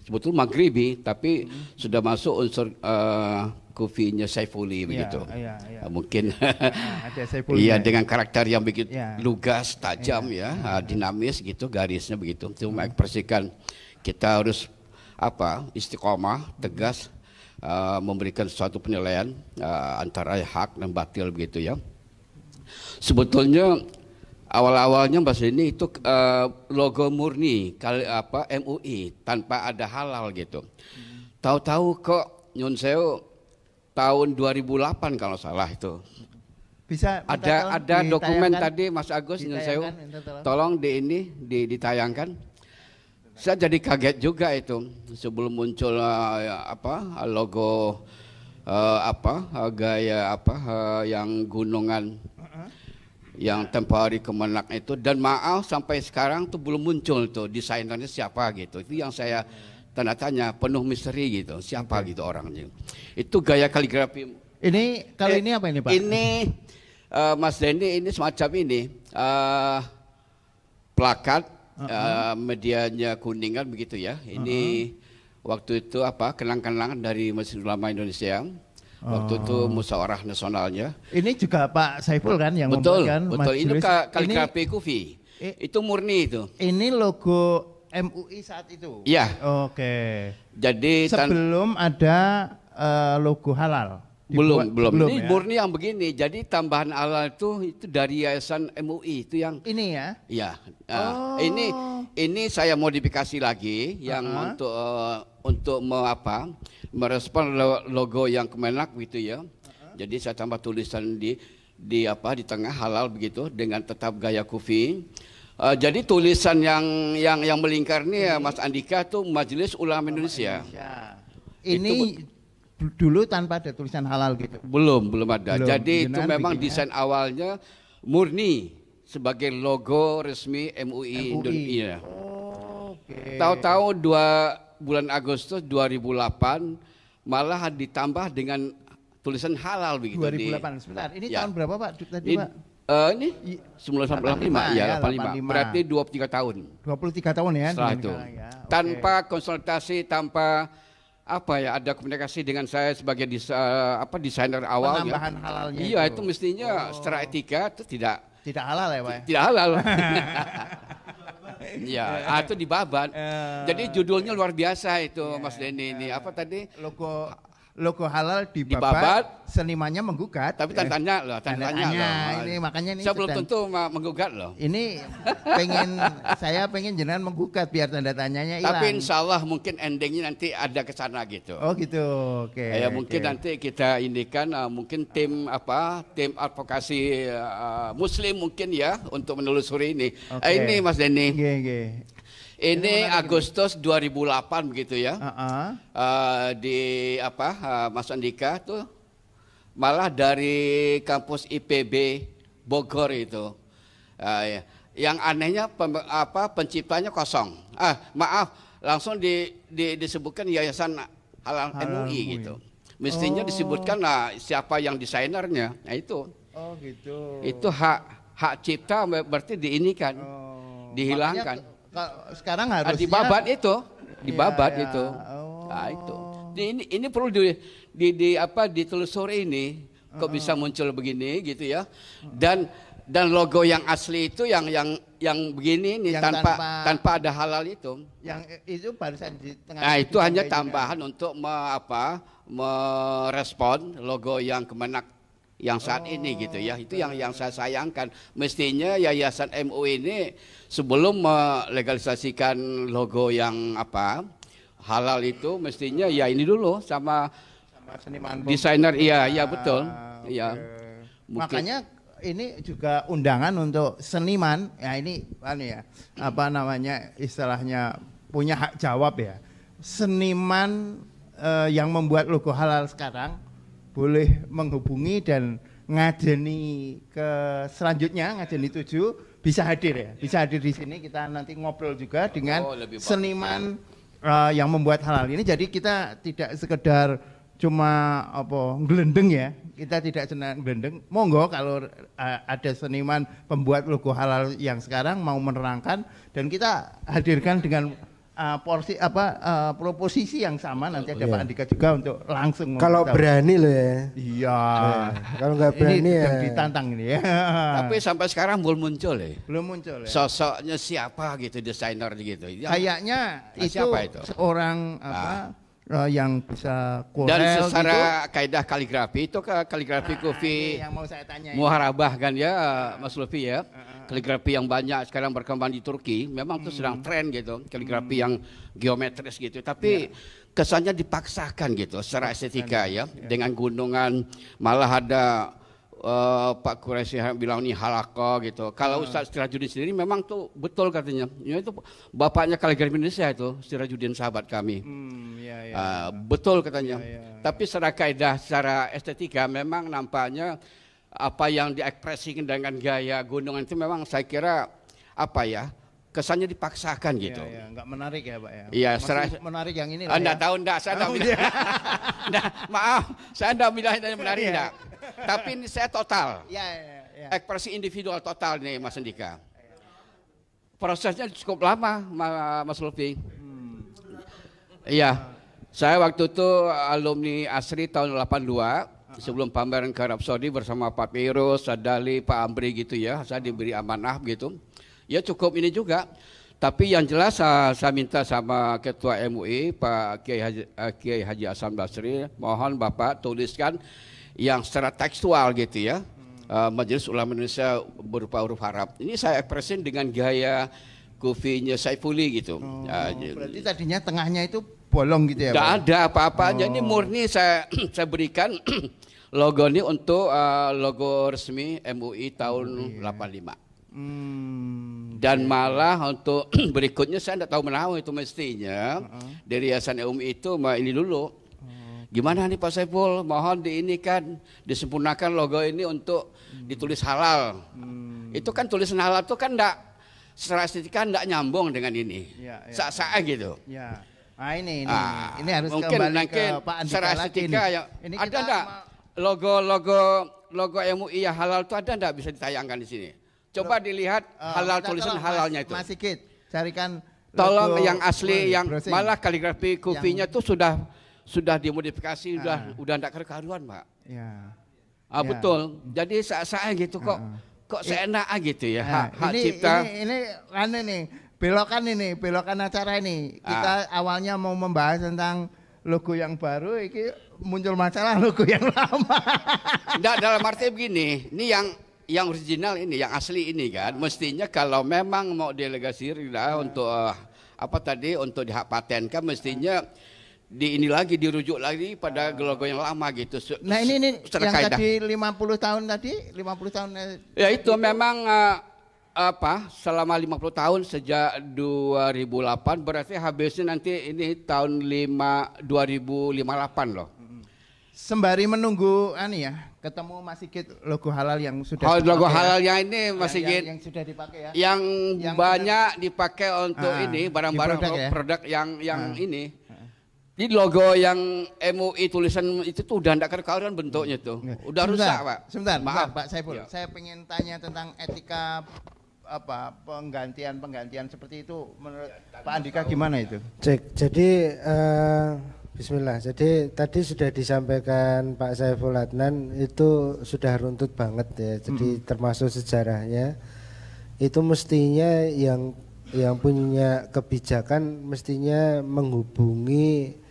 sebetulnya Maghribi, tapi sudah masuk unsur kufinya Saifuli begitu. Mungkin iya dengan karakter yang begitu lugas, tajam dinamis gitu, garisnya begitu. Itu mengekspresikan kita harus istiqomah, tegas, memberikan suatu penilaian antara hak dan batil begitu ya. Sebetulnya awal-awalnya Mas ini itu logo murni MUI tanpa ada halal gitu. Tahu-tahu kok nyun sewu tahun 2008 kalau salah itu. Bisa ada dokumen tadi Mas Agus nyun sewu. Tolong ditayangkan. Saya jadi kaget juga itu sebelum muncul logo gaya yang gunungan yang tempo hari Kemenak itu, dan maaf sampai sekarang tuh belum muncul tuh desainernya siapa gitu. Itu yang saya tanda tanya, penuh misteri gitu, siapa gitu orangnya. Itu gaya kaligrafi. Ini kalau ini apa ini Pak? Ini Mas Denny, ini semacam ini plakat medianya Kuningan begitu ya. Ini waktu itu kenang-kenangan dari Majelis Ulama Indonesia. Waktu itu musyawarah nasionalnya. Ini juga Pak Saiful kan yang membuatkan. Betul. Majelis. Ini kaligrafi kufi. Itu murni itu. Ini logo MUI saat itu. Iya. Oke. Jadi sebelum ada logo halal. Belum. Ini ya? murni yang begini. Jadi tambahan halal itu dari Yayasan MUI itu yang ini ya. Iya. Ini saya modifikasi lagi yang untuk merespon logo yang Kemenak gitu ya. Jadi saya tambah tulisan di tengah halal begitu dengan tetap gaya kufi. Jadi tulisan yang melingkar nih Mas Andika tuh Majelis Ulama Indonesia. Ini dulu tanpa ada tulisan halal gitu. Belum ada. Jadi itu memang desain awalnya murni sebagai logo resmi MUI Indonesia. Tahu-tahu 2 bulan Agustus 2008 malah ditambah dengan tulisan halal begitu. 2008. Sebentar, ini tahun berapa Pak? Tadi Pak? Ini 1985 ya, 85. Berarti 23 tahun. 23 tahun ya. Setelah itu. Tanpa konsultasi, tanpa ada komunikasi dengan saya sebagai desainer awalnya. Penambahan halalnya. Iya, itu mestinya secara etika itu tidak halal ya Pak? Tidak halal. Ya, itu dibabat. Jadi judulnya luar biasa itu Mas Denny ini. Apa tadi? Logo logo halal Dibabat. dibabat, senimannya menggugat. Tapi tanya loh, Tanda tanya tanya. loh. Ini makanya ini Saya belum sedang- tentu menggugat loh. Ini saya pengen jenengan menggugat biar tanda tanyanya hilang. Tapi insya Allah mungkin endingnya nanti ada ke sana gitu. Oh gitu. Oke. Ya mungkin oke. nanti kita indikan mungkin tim advokasi Muslim mungkin ya untuk menelusuri ini. Oke. Ini Mas Denny. Nggih, nggih. Ini Agustus 2008 begitu ya. Heeh. Di Mas Andika tuh malah dari kampus IPB Bogor itu. Ya. Yang anehnya penciptanya kosong. Maaf, langsung disebutkan Yayasan Halal MUI gitu. Mestinya disebutkan siapa yang desainernya. Nah itu. Oh gitu. Itu hak cipta berarti diinikan, dihilangkan. Makanya, sekarang harusnya Dibabat itu, dibabat Iya, itu. oh. Nah itu. Ini perlu ditelusuri ini kok bisa muncul begini gitu ya. Dan logo yang asli itu yang begini nih Yang tanpa ada halal itu. Yang itu barusan di tengah. Nah itu hanya tambahan untuk merespon logo yang Kemenak yang saat ini gitu ya. Itu yang saya sayangkan. Mestinya Yayasan MUI ini sebelum melegalisasikan logo yang halal itu mestinya ya ini dulu sama seniman desainer. Iya betul. oke. Iya. Mungkin- Makanya ini juga undangan untuk seniman. Ya ini istilahnya punya hak jawab ya. Seniman yang membuat logo halal sekarang boleh menghubungi dan ngajeni ke selanjutnya, ngajeni 7 bisa hadir ya. Bisa hadir di sini, kita nanti ngobrol juga dengan lebih bagus. seniman yang membuat halal ini. Jadi kita tidak sekedar cuma gelendeng ya. Kita tidak senang gelendeng. Monggo kalau ada seniman pembuat logo halal yang sekarang mau menerangkan dan kita hadirkan dengan proposisi yang sama. Nanti ada Pak Andika juga untuk langsung Kalau memberitahu. berani loh ya. Iya. Kalau nggak berani Ini ya. sedang ditantang ini ya. Tapi sampai sekarang belum muncul ya. Belum muncul ya. Sosoknya siapa gitu, desainer gitu. Kayaknya itu siapa itu? seorang yang bisa Dan korel secara kaidah kaligrafi itu kaligrafi Kofi yang mau saya tanya. Muharabah kan ya Mas Lutfi ya. Kaligrafi yang banyak sekarang berkembang di Turki memang itu sedang tren gitu. Kaligrafi yang geometris gitu. Tapi kesannya dipaksakan gitu secara estetika ya. Dengan gunungan malah ada Pak Quraisy bilang ini halako gitu. Kalau Ustaz Sirajuddin sendiri memang tuh betul katanya. Ya itu bapaknya kaligrafi Indonesia itu Sirajuddin sahabat kami. Betul katanya. Tapi secara kaidah, secara estetika memang nampaknya apa yang diekspresikan dengan gaya gunungan itu memang saya kira kesannya dipaksakan gitu. Enggak menarik ya Pak ya. Iya, Masih menarik yang ini lah. Anda tahu enggak? Saya enggak bilang. Maaf, saya enggak bilang yang menarik enggak. Tapi ini saya total. Ya. Ekspresi individual total nih Mas Andika. Prosesnya cukup lama Mas Lutfi. Iya. Saya waktu itu alumni ASRI tahun 82. Sebelum pameran ke Arab Saudi bersama Pak Pirus, Sadali, Pak Amri gitu ya. Saya diberi amanah gitu. Ya cukup ini juga. Tapi yang jelas saya minta sama Ketua MUI Pak Kiai Haji Hasan Basri, mohon Bapak tuliskan yang secara tekstual gitu ya. Majelis Ulama Indonesia berupa huruf Arab. Ini saya ekspresin dengan gaya Kufinya Saifuli gitu. Berarti tadinya tengahnya itu bolong gitu ya Tidak Pak? ada apa-apa. Jadi murni saya berikan logo ini untuk logo resmi MUI tahun 85. Dan malah untuk berikutnya saya tidak tahu menahu itu mestinya dari Yayasan MUI itu ini dulu. Gimana nih Pak Saiful, mohon diinikan, disempurnakan logo ini untuk ditulis halal. Itu kan tulisan halal itu kan enggak secara estetika enggak nyambung dengan ini. Sa-sa gitu. Ya. Nah ini harus mungkin kembali ke Pak Andika secara lagi estetika nih. yang Ini ada kita enggak logo MUI yang halal itu ada enggak bisa ditayangkan di sini? Coba dilihat halal tulisan halalnya itu. Mas Sigit, carikan Tolong logo yang asli yang browsing. malah kaligrafi kufinya tuh sudah dimodifikasi, udah enggak karuan, Pak. Ya. Betul. Jadi saya gitu kok seenak gitu ya hak cipta. Ini belokan acara ini. Kita awalnya mau membahas tentang logo yang baru iki muncul masalah logo yang lama. Enggak, dalam arti begini, ini yang original ini, yang asli ini kan, mestinya kalau memang mau delegasi untuk apa tadi untuk dihak patenkan, mestinya ini lagi dirujuk lagi pada logo yang lama gitu. Nah ini yang Kaidah. tadi 50 tahun tadi, 50 tahun. Ya itu memang selama 50 tahun sejak 2008 berarti habisnya nanti ini tahun 2058 loh. Sembari menunggu ketemu Mas Sigit logo halal yang sudah logo halal yang ini Mas Sigit yang sudah dipakai ya. Yang banyak dipakai untuk ini barang-barang produk yang ini. Ini logo yang MUI tulisan itu tuh udah enggak karuan bentuknya tuh. Udah rusak, Pak. Sebentar, maaf Pak Saiful. Ya. Saya pengen tanya tentang etika penggantian seperti itu menurut Pak Andika gimana itu? Jadi Bismillah. Jadi tadi sudah disampaikan Pak Saiful Adnan itu sudah runtut banget ya. Jadi termasuk sejarahnya itu mestinya yang punya kebijakan mestinya menghubungi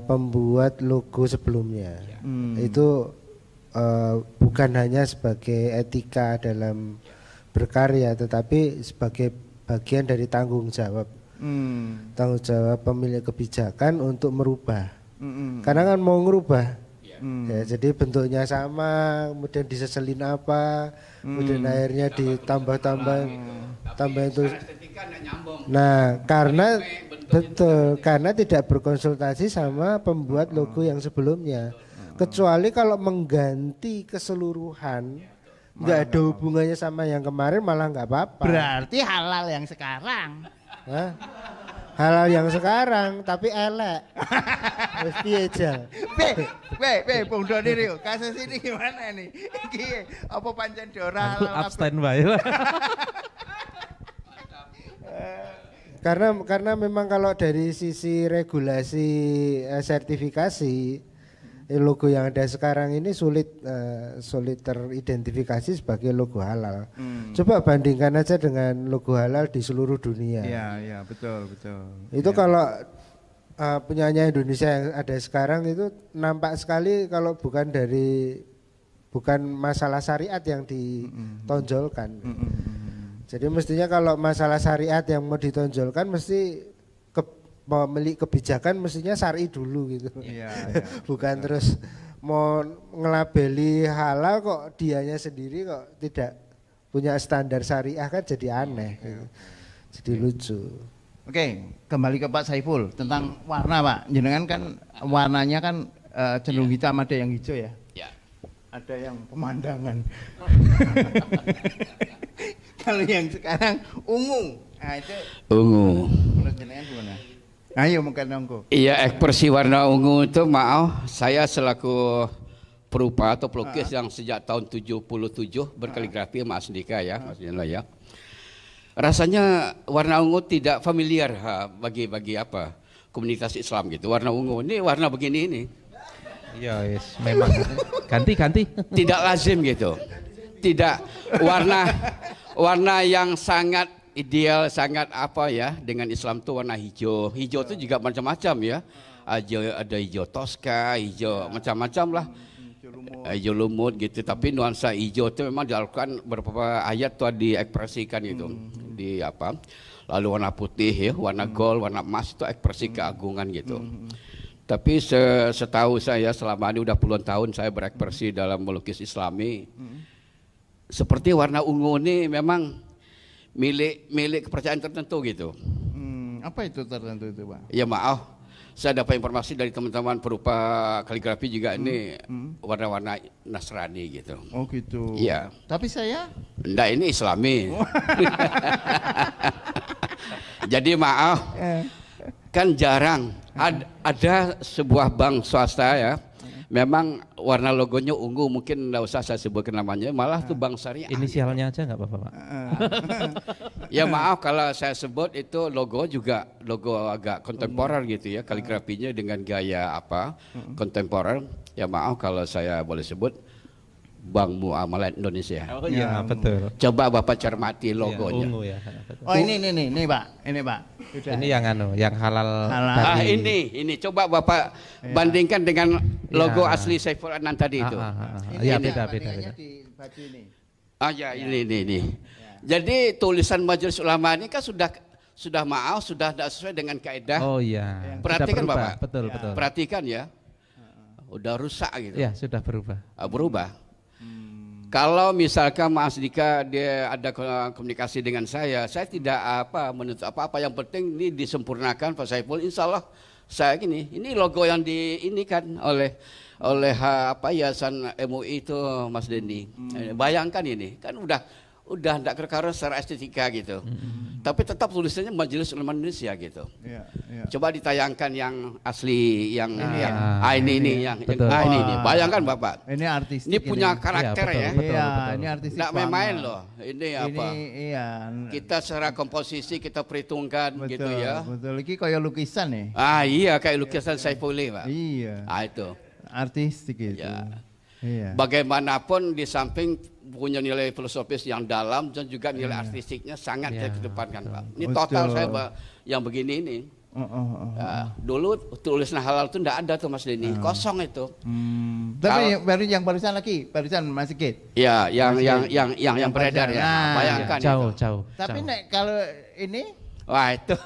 pembuat logo sebelumnya. Itu bukan hanya sebagai etika dalam berkarya, tetapi sebagai bagian dari tanggung jawab pemilik kebijakan untuk merubah. Karena kan mau ngerubah, ya, jadi bentuknya sama, kemudian diseselin apa, kemudian akhirnya tambahin terus. Nah, karena tidak berkonsultasi sama pembuat logo yang sebelumnya, kecuali kalau mengganti keseluruhan. Nggak ada hubungannya sama yang kemarin malah nggak apa-apa. Berarti halal yang sekarang. Hah? Halal yang sekarang tapi elek. Wis piye Jal? Bung Doni Rio, kasus ini gimana nih? Iki apa pancen ora halal? Abstain bae. Karena memang kalau dari sisi regulasi sertifikasi logo yang ada sekarang ini sulit teridentifikasi sebagai logo halal. Coba bandingkan aja dengan logo halal di seluruh dunia. Iya, betul. Itu kalau punyanya Indonesia yang ada sekarang itu nampak sekali kalau bukan masalah syariat yang ditonjolkan. Jadi mestinya kalau masalah syariat yang mau ditonjolkan mesti pemilik kebijakan mestinya syar'i dulu gitu. Iya. Bukan terus mau ngelabeli halal kok dianya sendiri kok tidak punya standar syariah, kan jadi aneh gitu. Jadi lucu. Oke, kembali ke Pak Saiful tentang warna, Pak. Jenengan kan warnanya kan cenderung hitam, ada yang hijau ya? Ya. Ada yang pemandangan. Kalau yang sekarang ungu. Nah, itu Ungu. menurut jenengan gimana? Ayo mungkin nongko. Iya, ekspresi warna ungu itu saya selaku perupa atau pelukis yang sejak tahun 77 berkaligrafi Mas Andika ya, Mas Nila ya. Rasanya warna ungu tidak familiar bagi komunitas Islam gitu. Warna ungu ini warna begini ini. Iya, yes, memang. Ganti. Tidak lazim gitu. Tidak warna yang sangat ideal, sangat dengan Islam tuh warna hijau. Hijau itu juga macam-macam ya. Ada hijau Tosca, hijau macam-macam lah. Hijau lumut gitu. Tapi nuansa hijau itu memang dilakukan beberapa ayat tuh diekspresikan gitu. Lalu warna putih ya, warna gold, warna emas itu ekspresi keagungan gitu. Tapi setahu saya selama ini udah puluhan tahun saya berekspresi dalam melukis Islami. Seperti warna ungu ini memang milik kepercayaan tertentu gitu. Apa itu tertentu itu, Pak? Ya maaf, saya dapat informasi dari teman-teman perupa kaligrafi juga ini warna-warna Nasrani gitu. Oh gitu. Iya. Tapi saya? Enggak, ini Islami. Jadi maaf, kan jarang ada sebuah bank swasta ya. Memang warna logonya ungu, mungkin enggak usah saya sebutkan namanya, malah tuh bank syariah. Inisialnya aja nggak apa-apa, Pak. Ya maaf kalau saya sebut itu logo agak kontemporer gitu ya, kaligrafinya dengan gaya kontemporer. Ya maaf kalau saya boleh sebut Bank Muamalat Indonesia. Oh iya, betul. Coba Bapak cermati logonya. Ungu ya. Oh ini Pak, ini Pak. Sudah. Ini yang yang halal. Ah ini coba Bapak bandingkan dengan logo asli Saiful Adnan tadi itu. Iya beda. Di baju ini. Ah ya ini. Jadi tulisan Majelis Ulama ini kan sudah tidak sesuai dengan kaidah. Oh iya. Perhatikan Bapak. Betul. Perhatikan ya. Udah rusak gitu. Ya sudah berubah. Berubah. Kalau misalkan Mas Dika dia ada komunikasi dengan saya tidak menuntut apa-apa, yang penting ini disempurnakan Pak Saiful. Insya Allah saya gini, ini logo yang diinikan oleh Yayasan MUI itu Mas Dendi. Bayangkan ini kan udah tidak terkara secara estetika gitu. Tapi tetap tulisannya Majelis Ulama Indonesia gitu. Iya. Coba ditayangkan yang asli yang ini betul. Ini. Bayangkan Bapak. Ini artistik. Ini punya karakter ya. Betul. Ini artistik. Tidak main-main loh. Ini apa? Iya. Kita secara komposisi kita perhitungkan gitu ya. Betul. Ini kayak lukisan ya. Iya kayak lukisan Saifullah Pak. Iya. Itu. Artistik itu. Ya. Iya. Bagaimanapun di samping punya nilai filosofis yang dalam dan juga nilai artistiknya sangat saya kedepankan Pak. Ini total saya yang begini ini. Dulu tulisan halal itu tidak ada tuh Mas Denny, kosong itu. Tapi yang barusan Mas Sigit. Ya, yang beredar ya. Bayangkan Jauh. Tapi nek kalau ini wah itu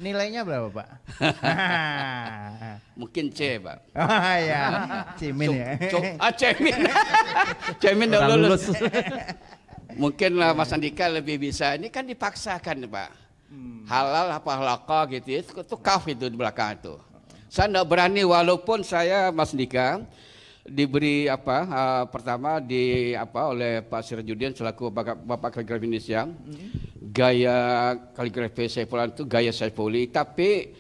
nilainya berapa Pak? mungkin C Pak. Oh ya, Cimin ya. Cemin udah lulus. Mungkin lah Mas Andika lebih bisa. Ini kan dipaksakan Pak. Halal apa halakah gitu ya. Itu kaf itu di belakang itu. Saya tidak berani walaupun saya Mas Andika diberi pertama oleh Pak Sirajuddin selaku Bapak Kaligrafi Indonesia. Gaya kaligrafi Saiful itu gaya Saifuli, tapi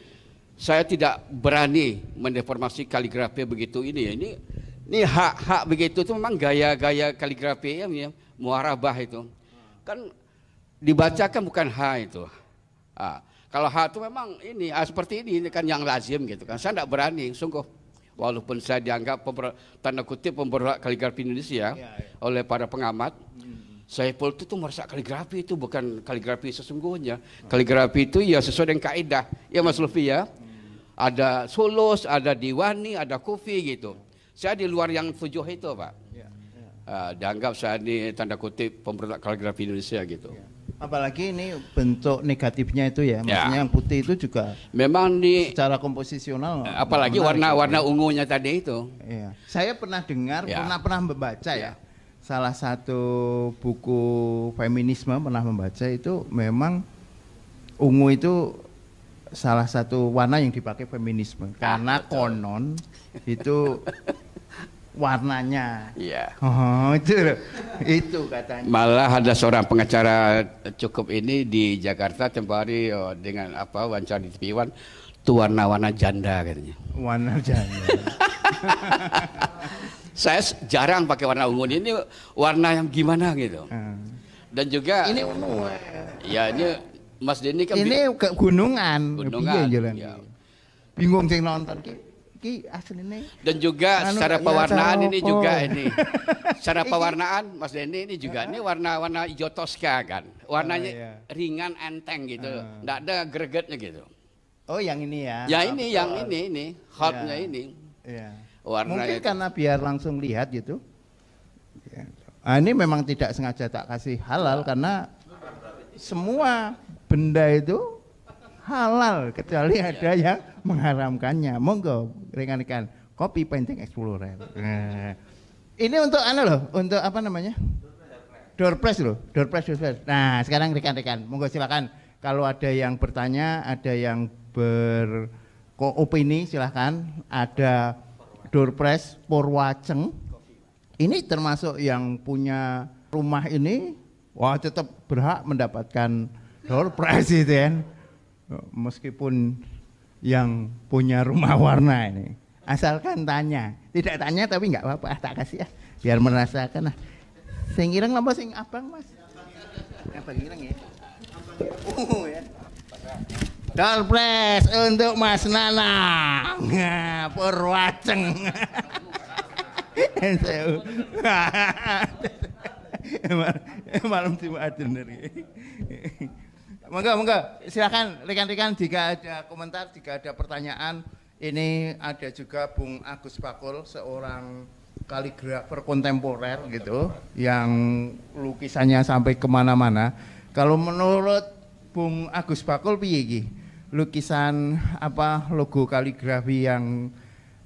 saya tidak berani mendeformasi kaligrafi begitu ini ya. Ini hak begitu itu memang gaya kaligrafi ya, muharabah itu. Kan dibacakan bukan H itu. Kalau H itu memang ini seperti ini kan yang lazim gitu kan. Saya tidak berani sungguh. Walaupun saya dianggap tanda kutip pemberontak kaligrafi Indonesia oleh para pengamat. Saiful itu merasa kaligrafi itu bukan kaligrafi sesungguhnya. Kaligrafi itu ya sesuai dengan kaidah. Ya Mas Lutfi ya. Ada sulus, ada diwani, ada kufi gitu. Saya di luar yang 7 itu Pak. Dianggap saya ini tanda kutip pemberontak kaligrafi Indonesia gitu. Apalagi ini bentuk negatifnya itu ya. Maksudnya yang putih itu juga memang secara komposisional. Apalagi warna ungunya tadi itu. Iya. Saya pernah dengar, pernah membaca ya. Salah satu buku feminisme pernah membaca itu memang ungu itu salah satu warna yang dipakai feminisme karena konon itu warnanya. Iya. Oh, itu katanya. Malah ada seorang pengacara cukup ini di Jakarta tempoh hari dengan wawancara di TV One itu warna-warna janda katanya. Warna janda. Saya jarang pakai warna ungu ini warna yang gimana gitu. Dan juga ini ungu. Ya ini Mas Denny kan ini ke gunungan. Ya. Bingung sing nonton ki asline. Dan juga secara pewarnaan ini juga ini. Secara pewarnaan Mas Denny ini juga ini warna-warna hijau toska kan. Warnanya ringan enteng gitu. Enggak ada gregetnya gitu. Oh yang ini ya. Ya ini yang ini hotnya ini. Iya. Warna mungkin itu. Karena biar langsung lihat gitu. Ini memang tidak sengaja tak kasih halal karena semua benda itu halal kecuali ada yang mengharamkannya. Monggo rekan-rekan Kopi Painting Explorer. Ini untuk untuk apa namanya? Door prize loh. Nah, sekarang rekan-rekan, monggo silakan kalau ada yang bertanya, ada yang beropini silakan. Ada door prize Purwaceng. Ini termasuk yang punya rumah ini, wah tetap berhak mendapatkan door prize itu kan. Meskipun yang punya rumah warna ini. Asalkan tanya. Tidak tanya tapi enggak apa-apa, tak kasih ya. Biar merasakan. Sing ireng napa sing abang, Mas? Abang ireng ya. Ya. Door prize untuk Mas Nanang. Purwaceng. Malam Jumat bener. Monggo, silakan rekan-rekan jika ada komentar, jika ada pertanyaan. Ini ada juga Bung Agus Bakul, seorang kaligrafer kontemporer gitu, yang lukisannya sampai kemana-mana. Kalau menurut Bung Agus Bakul piye iki? Lukisan apa logo kaligrafi yang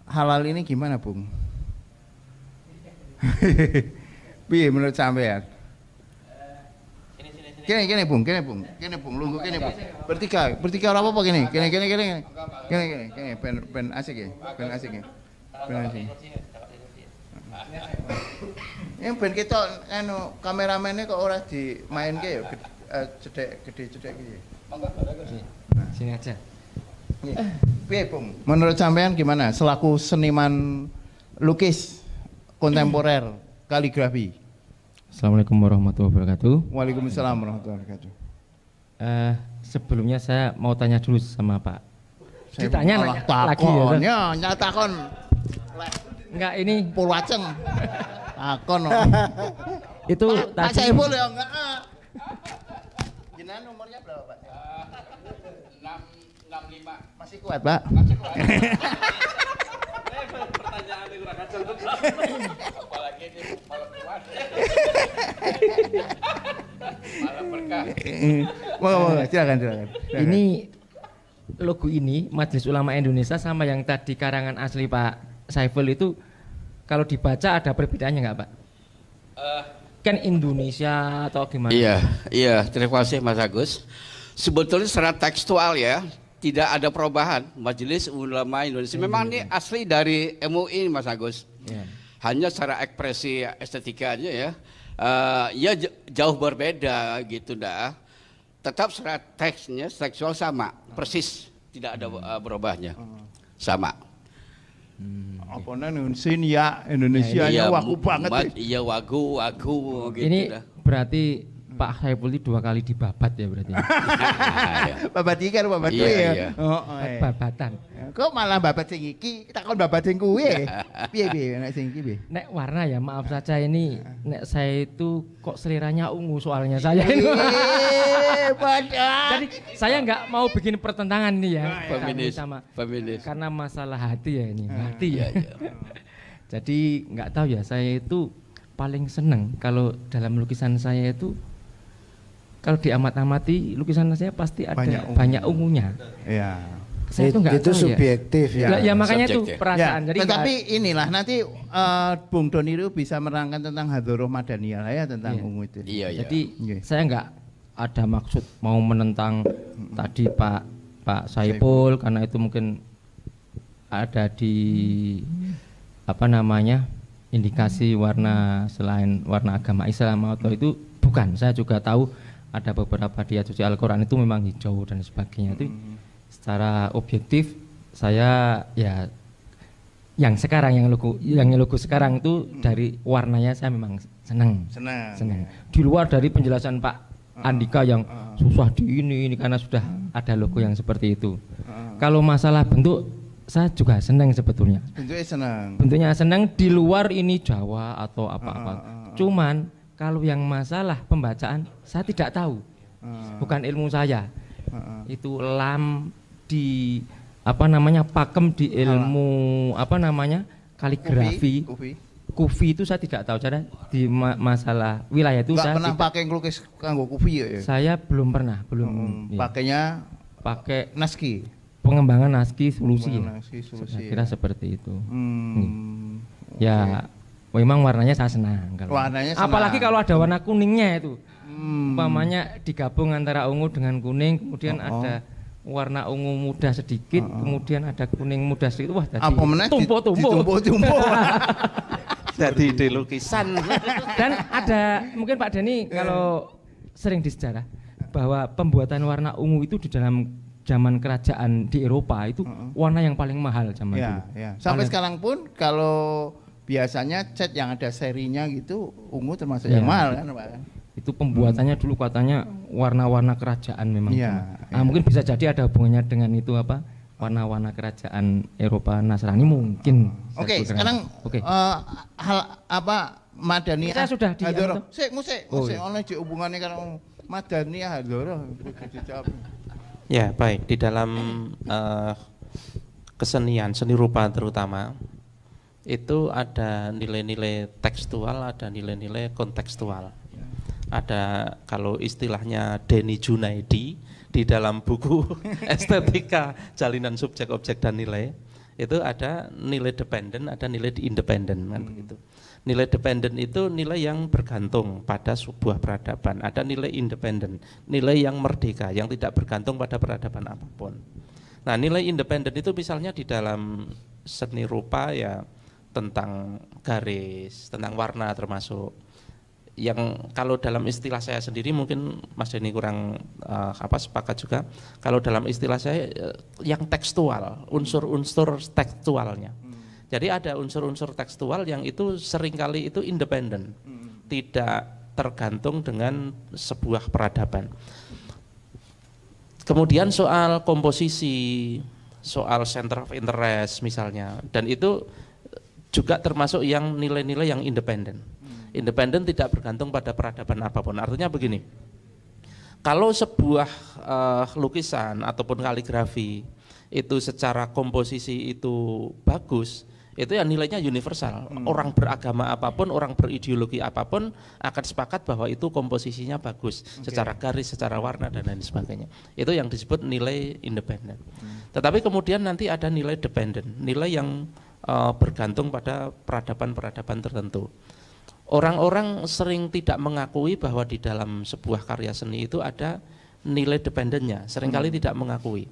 halal ini gimana, Bung? Piye menurut sampean? Kene Bung, lungguh kene Bung. Bertiga ora apa-apa kene. Kene. Ben asik ya. Ben asik. Yang ben kita anu kameramennya kok ora dimainke ya gede-gede iki. Sini aja. Piye Bung? Menurut sampean gimana selaku seniman lukis kontemporer kaligrafi? Assalamualaikum warahmatullahi wabarakatuh. Waalaikumsalam warahmatullahi wabarakatuh. Sebelumnya saya mau tanya dulu sama Pak. Ditanya lagi ya. Takon. Enggak ini Purwaceng. Takon. Itu Pak tadi Saiful ya enggak. Jenengan umurnya berapa, Pak? 65. Masih kuat, Pak? Masih kuat. Pertanyaan yang kurang ajar tuh. Apalagi ini malam kuat. Malam berkah. Silakan. ini logo ini Majelis Ulama Indonesia sama yang tadi karangan asli Pak Saiful itu kalau dibaca ada perbedaannya nggak Pak? Kan Indonesia atau gimana? Iya, terima kasih Mas Agus. Sebetulnya secara tekstual ya, tidak ada perubahan. Majelis Ulama Indonesia memang ini asli dari MUI Mas Agus. Ya. Hanya secara ekspresi estetikanya ya, ya jauh berbeda gitu dah. Tetap secara teksnya tekstual sama, persis, tidak ada berubahnya, sama. Apa Indonesia wagu banget. Iya wagu gitu. Ini dah. berarti Pak Saiful ini 2 kali dibabat ya berarti. Babat iki karo babat kuwi ya. Heeh. Babatan. Kok malah babat sing iki, takon babat sing kuwi. Piye nek sing iki piye? Nek warna ya maaf saja ini nek saya itu kok seliranya ungu soalnya saya ini. Jadi saya nggak mau bikin pertentangan nih ya. Feminis. Karena masalah hati ya ini. Hati ya. Jadi nggak tahu ya saya itu paling seneng kalau dalam lukisan saya itu kalau diamat-amati lukisan saya pasti ada banyak ungunya. Iya. Saya itu nggak tahu subjektif ya. Ya makanya itu Subjektif. perasaan. Ya, Jadi tetapi inilah nanti Bung Doni itu bisa menerangkan tentang Hadroh Madaniyah ya tentang ungu itu. Iya. Jadi saya nggak ada maksud mau menentang tadi Pak Saiful karena itu mungkin ada di apa namanya indikasi warna selain warna agama Islam atau itu bukan. Saya juga tahu ada beberapa di ayat suci Al-Quran itu memang hijau dan sebagainya itu secara objektif saya ya yang sekarang yang logo sekarang itu dari warnanya saya memang senang. Di luar dari penjelasan Pak Andika yang susah di ini karena sudah ada logo yang seperti itu. Kalau masalah bentuk saya juga senang sebetulnya. Bentuknya senang di luar ini Jawa atau apa-apa. Cuman kalau yang masalah pembacaan saya tidak tahu. Bukan ilmu saya. Itu lam di apa namanya pakem di ilmu apa namanya kaligrafi. Kufi itu saya tidak tahu cara di masalah wilayah itu saya pernah pakai ngelukis kanggo kufi ya? Saya belum pernah, Pakainya pakai naski. Pengembangan naski solusi. Saya kira ya. seperti itu. Ya memang warnanya saya senang kalau. Warnanya senang. Apalagi kalau ada warna kuningnya itu. Umpamanya digabung antara ungu dengan kuning, kemudian ada warna ungu muda sedikit, kemudian ada kuning muda sedikit. Wah, jadi tumpuk-tumpuk. Jadi ide lukisan. Dan ada mungkin Pak Dani kalau sering di sejarah bahwa pembuatan warna ungu itu di dalam zaman kerajaan di Eropa itu warna yang paling mahal zaman dulu. Sampai sekarang pun kalau biasanya cat yang ada serinya gitu ungu termasuk yang mahal kan Pak? Itu pembuatannya dulu katanya warna-warna kerajaan memang. Mungkin bisa jadi ada hubungannya dengan itu apa warna-warna kerajaan Eropa Nasrani mungkin. Oke, sekarang Oke. Hal apa Madaniyah? Kita sudah di Hadroh. Musik iya. ono di hubungannya karo Madaniyah Hadroh dijawab. Ya, baik. Di dalam kesenian, seni rupa terutama, itu ada nilai-nilai tekstual, ada nilai-nilai kontekstual. Ada, kalau istilahnya Denny Junaidi di dalam buku Estetika Jalinan Subjek, Objek dan Nilai, itu ada nilai dependen, ada nilai independen, kan begitu. Nilai dependen itu nilai yang bergantung pada sebuah peradaban, ada nilai independen, nilai yang merdeka, yang tidak bergantung pada peradaban apapun. Nah, nilai independen itu misalnya di dalam seni rupa ya tentang garis, tentang warna termasuk. Yang kalau dalam istilah saya sendiri mungkin Mas Denny kurang sepakat juga. Kalau dalam istilah saya yang tekstual, unsur-unsur tekstualnya. Jadi ada unsur-unsur tekstual yang itu seringkali itu independen, tidak tergantung dengan sebuah peradaban. Kemudian soal komposisi, soal center of interest misalnya, dan itu juga termasuk yang nilai-nilai yang independen. Independen tidak bergantung pada peradaban apapun. Artinya begini, kalau sebuah lukisan ataupun kaligrafi itu secara komposisi itu bagus, itu ya nilainya universal. Orang beragama apapun, orang berideologi apapun akan sepakat bahwa itu komposisinya bagus, secara garis, secara warna dan lain sebagainya. Itu yang disebut nilai independen. Tetapi kemudian nanti ada nilai dependen, nilai yang bergantung pada peradaban-peradaban tertentu. Orang-orang sering tidak mengakui bahwa di dalam sebuah karya seni itu ada nilai dependennya, seringkali tidak mengakui.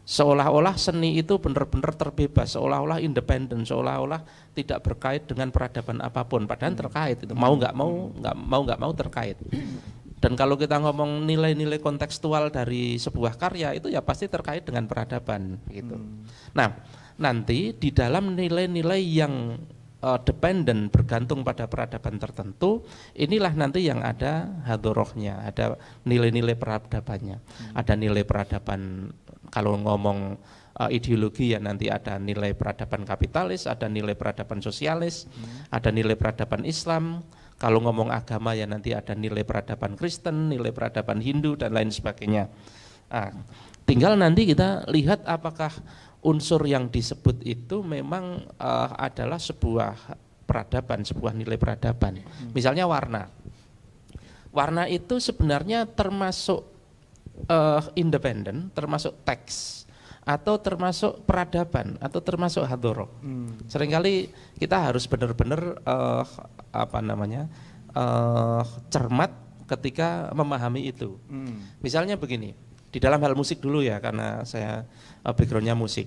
Seolah-olah seni itu benar-benar terbebas, seolah-olah independen, seolah-olah tidak berkait dengan peradaban apapun, padahal terkait itu, mau nggak mau terkait. Dan kalau kita ngomong nilai-nilai kontekstual dari sebuah karya itu ya pasti terkait dengan peradaban gitu. Nah, nanti di dalam nilai-nilai yang dependen bergantung pada peradaban tertentu, inilah nanti yang ada hadorohnya, ada nilai-nilai peradabannya. Ada nilai peradaban, kalau ngomong ideologi ya nanti ada nilai peradaban kapitalis, ada nilai peradaban sosialis, ada nilai peradaban Islam. Kalau ngomong agama ya nanti ada nilai peradaban Kristen, nilai peradaban Hindu dan lain sebagainya. Nah, tinggal nanti kita lihat apakah unsur yang disebut itu memang adalah sebuah peradaban, sebuah nilai peradaban. Misalnya warna. Warna itu sebenarnya termasuk independen, termasuk teks, atau termasuk peradaban, atau termasuk hadoroh. Seringkali kita harus benar-benar cermat ketika memahami itu. Misalnya begini, di dalam hal musik dulu ya, karena saya backgroundnya musik.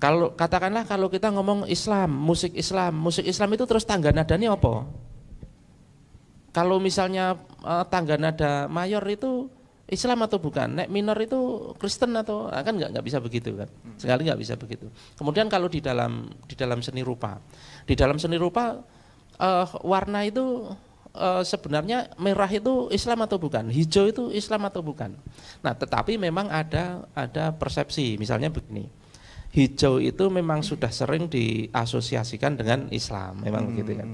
Kalau katakanlah kalau kita ngomong Islam, musik Islam itu terus tangga nadanya apa? Kalau misalnya tangga nada mayor itu Islam atau bukan? Nek minor itu Kristen atau kan nggak bisa begitu kan? Sekali nggak bisa begitu. Kemudian kalau di dalam seni rupa, warna itu sebenarnya merah itu Islam atau bukan, hijau itu Islam atau bukan. Nah, tetapi memang ada persepsi, misalnya begini, hijau itu memang sudah sering diasosiasikan dengan Islam, memang begitu kan.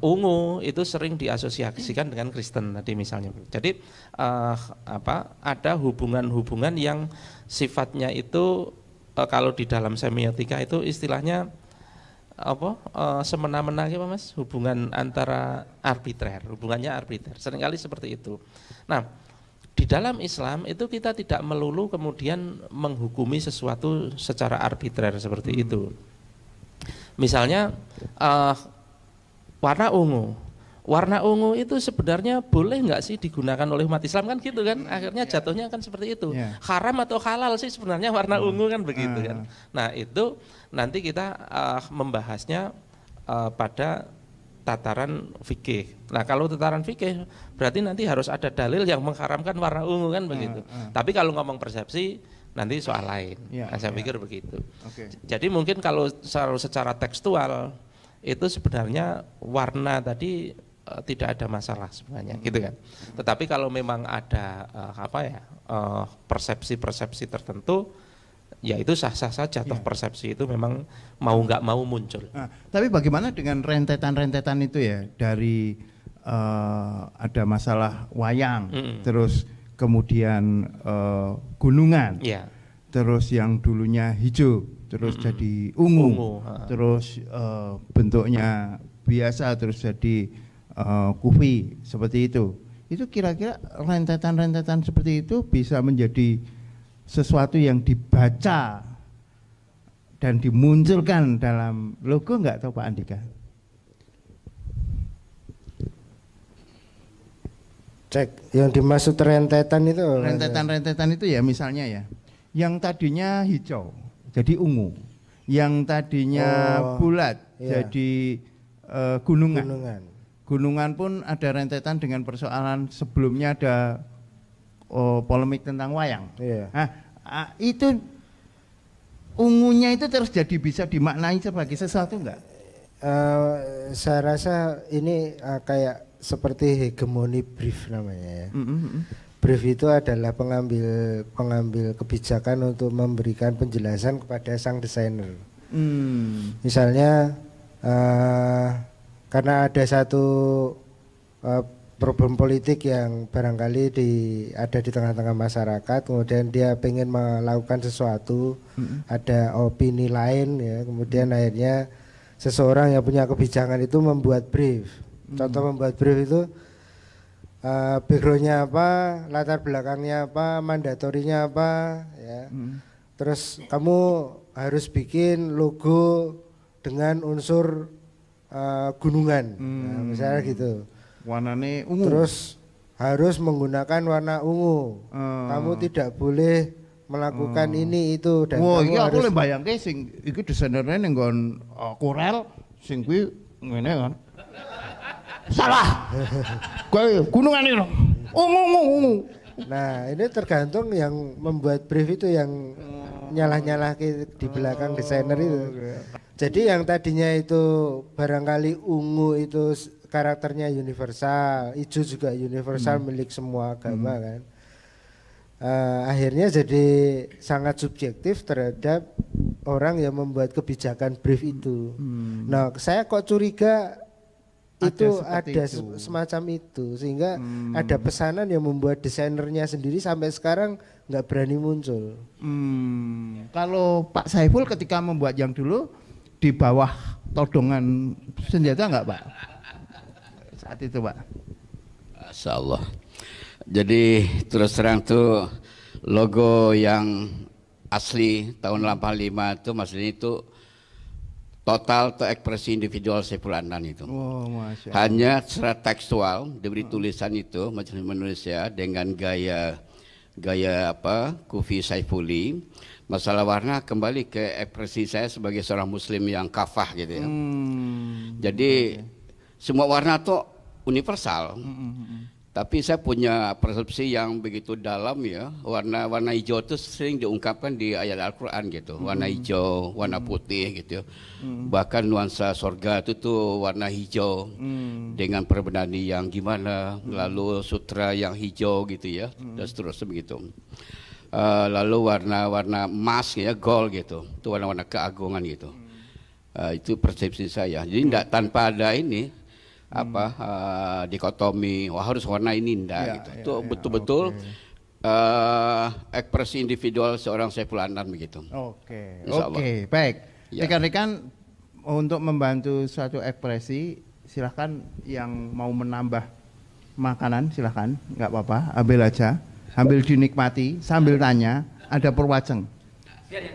Ungu itu sering diasosiasikan dengan Kristen tadi misalnya. Jadi ada hubungan-hubungan yang sifatnya itu kalau di dalam semiotika itu istilahnya semena-mena gitu Mas, hubungan antara arbitrer, hubungannya arbitrer, seringkali seperti itu. Nah, di dalam Islam itu kita tidak melulu kemudian menghukumi sesuatu secara arbitrer seperti itu. Misalnya warna ungu itu sebenarnya boleh nggak sih digunakan oleh umat Islam kan gitu kan? Akhirnya jatuhnya kan seperti itu. Haram atau halal sih sebenarnya warna ungu kan begitu kan? Nah itu nanti kita membahasnya pada tataran fikih. Nah kalau tataran fikih berarti nanti harus ada dalil yang mengharamkan warna ungu kan begitu. Tapi kalau ngomong persepsi nanti soal lain. Saya pikir begitu. Jadi mungkin kalau secara tekstual itu sebenarnya warna tadi tidak ada masalah sebenarnya gitu kan. Tetapi kalau memang ada persepsi-persepsi tertentu, ya itu sah-sah saja. Toh persepsi itu memang mau nggak mau muncul. Nah, tapi bagaimana dengan rentetan-rentetan itu ya, dari ada masalah wayang, terus kemudian gunungan, terus yang dulunya hijau, terus jadi ungu, terus bentuknya biasa, terus jadi kufi seperti itu. Itu kira-kira rentetan-rentetan seperti itu bisa menjadi sesuatu yang dibaca dan dimunculkan dalam logo enggak, tahu Pak Andika? Cek, yang dimaksud rentetan itu? Rentetan-rentetan itu ya misalnya ya, yang tadinya hijau jadi ungu, yang tadinya bulat jadi gunungan. Gunungan pun ada rentetan dengan persoalan sebelumnya ada polemik tentang wayang. Nah, itu ungunya itu terus jadi bisa dimaknai sebagai sesuatu enggak? Saya rasa ini kayak seperti hegemoni brief namanya ya. Brief itu adalah pengambil kebijakan untuk memberikan penjelasan kepada sang desainer. Misalnya karena ada satu problem politik yang barangkali ada di tengah-tengah masyarakat, kemudian dia pengen melakukan sesuatu, ada opini lain ya, kemudian akhirnya seseorang yang punya kebijakan itu membuat brief. Contoh membuat brief itu backgroundnya apa, latar belakangnya apa, mandatorinya apa, ya. Terus kamu harus bikin logo dengan unsur gunungan, nah, misalnya gitu. Warnanya ungu. Terus harus menggunakan warna ungu. Kamu tidak boleh melakukan ini itu dan kamu iya, aku harus bayangke sing iki desainernya ning nggon Corel sing kuwi ngene kan. Salah. Kowe gunungan itu. Ungu. Nah, ini tergantung yang membuat brief itu yang nyalah-nyalah di belakang desainer itu. Jadi yang tadinya itu barangkali ungu itu karakternya universal, hijau juga universal milik semua agama kan. Akhirnya jadi sangat subjektif terhadap orang yang membuat kebijakan brief itu. Nah, saya kok curiga itu ada semacam itu, sehingga ada pesanan yang membuat desainernya sendiri sampai sekarang nggak berani muncul. Kalau Pak Saiful ketika membuat yang dulu di bawah todongan senjata nggak Pak? Saat itu Pak? Insyaallah. Jadi terus terang tuh logo yang asli tahun 85 itu maksudnya itu total atau ekspresi individual Saiful Adnan itu. Hanya secara tekstual diberi tulisan itu Majelis Indonesia dengan gaya Kufi Saifuli. Masalah warna kembali ke ekspresi saya sebagai seorang muslim yang kafah gitu ya. Jadi semua warna itu universal. Tapi saya punya persepsi yang begitu dalam ya. Warna hijau itu sering diungkapkan di ayat Al-Quran gitu. Warna hijau, warna putih gitu. Bahkan nuansa sorga itu tuh warna hijau dengan perbedani yang gimana. Lalu sutra yang hijau gitu ya. Dan seterusnya begitu. Lalu warna emas ya, gold gitu. Itu warna-warna keagungan gitu. Itu persepsi saya. Jadi tidak tanpa ada ini. Dikotomi harus warna ini enggak gitu. Itu betul-betul ekspresi individual seorang Saiful Adnan begitu. Oke, baik. Rekan-rekan untuk membantu suatu ekspresi silahkan yang mau menambah makanan silahkan, nggak apa-apa, ambil aja, ambil dinikmati sambil tanya. Ada Purwajeng.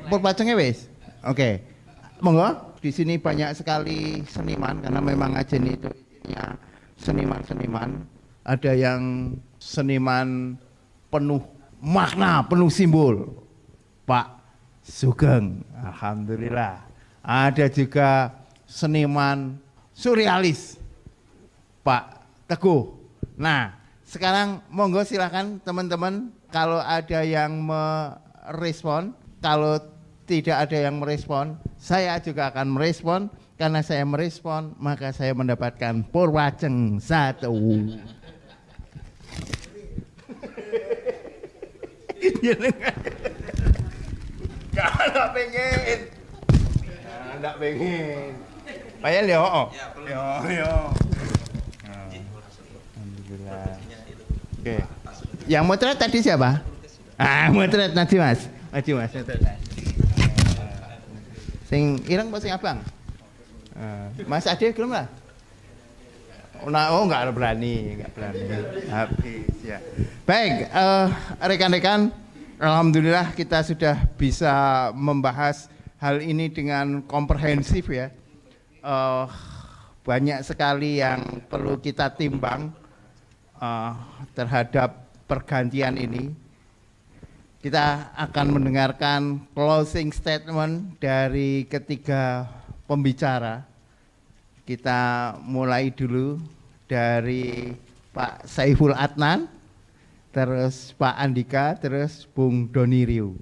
Purwajengnya wes. Oke. Monggo, di sini banyak sekali seniman karena memang Ajen itu seniman-seniman, ada yang seniman penuh makna, penuh simbol, Pak Sugeng, alhamdulillah. Ada juga seniman surrealis, Pak Teguh. Nah, sekarang monggo silakan teman-teman kalau ada yang merespon, kalau tidak ada yang merespon, saya juga akan merespon. karena saya merespon, maka saya mendapatkan Purwaceng 1. Kalau pengen. Enggak pengen. Bayar yo. Yo. Alhamdulillah. Oke. Yang motret tadi siapa? Motret nanti Mas. Maju Mas. Sing ireng apa sing abang? Mas Ade belum lah? Enggak berani. Habis ya. Baik, rekan-rekan, alhamdulillah kita sudah bisa membahas hal ini dengan komprehensif ya. Banyak sekali yang perlu kita timbang terhadap pergantian ini. Kita akan mendengarkan closing statement dari ketiga pembicara. Kita mulai dulu dari Pak Saiful Adnan, terus Pak Andika, terus Bung Doni Riu.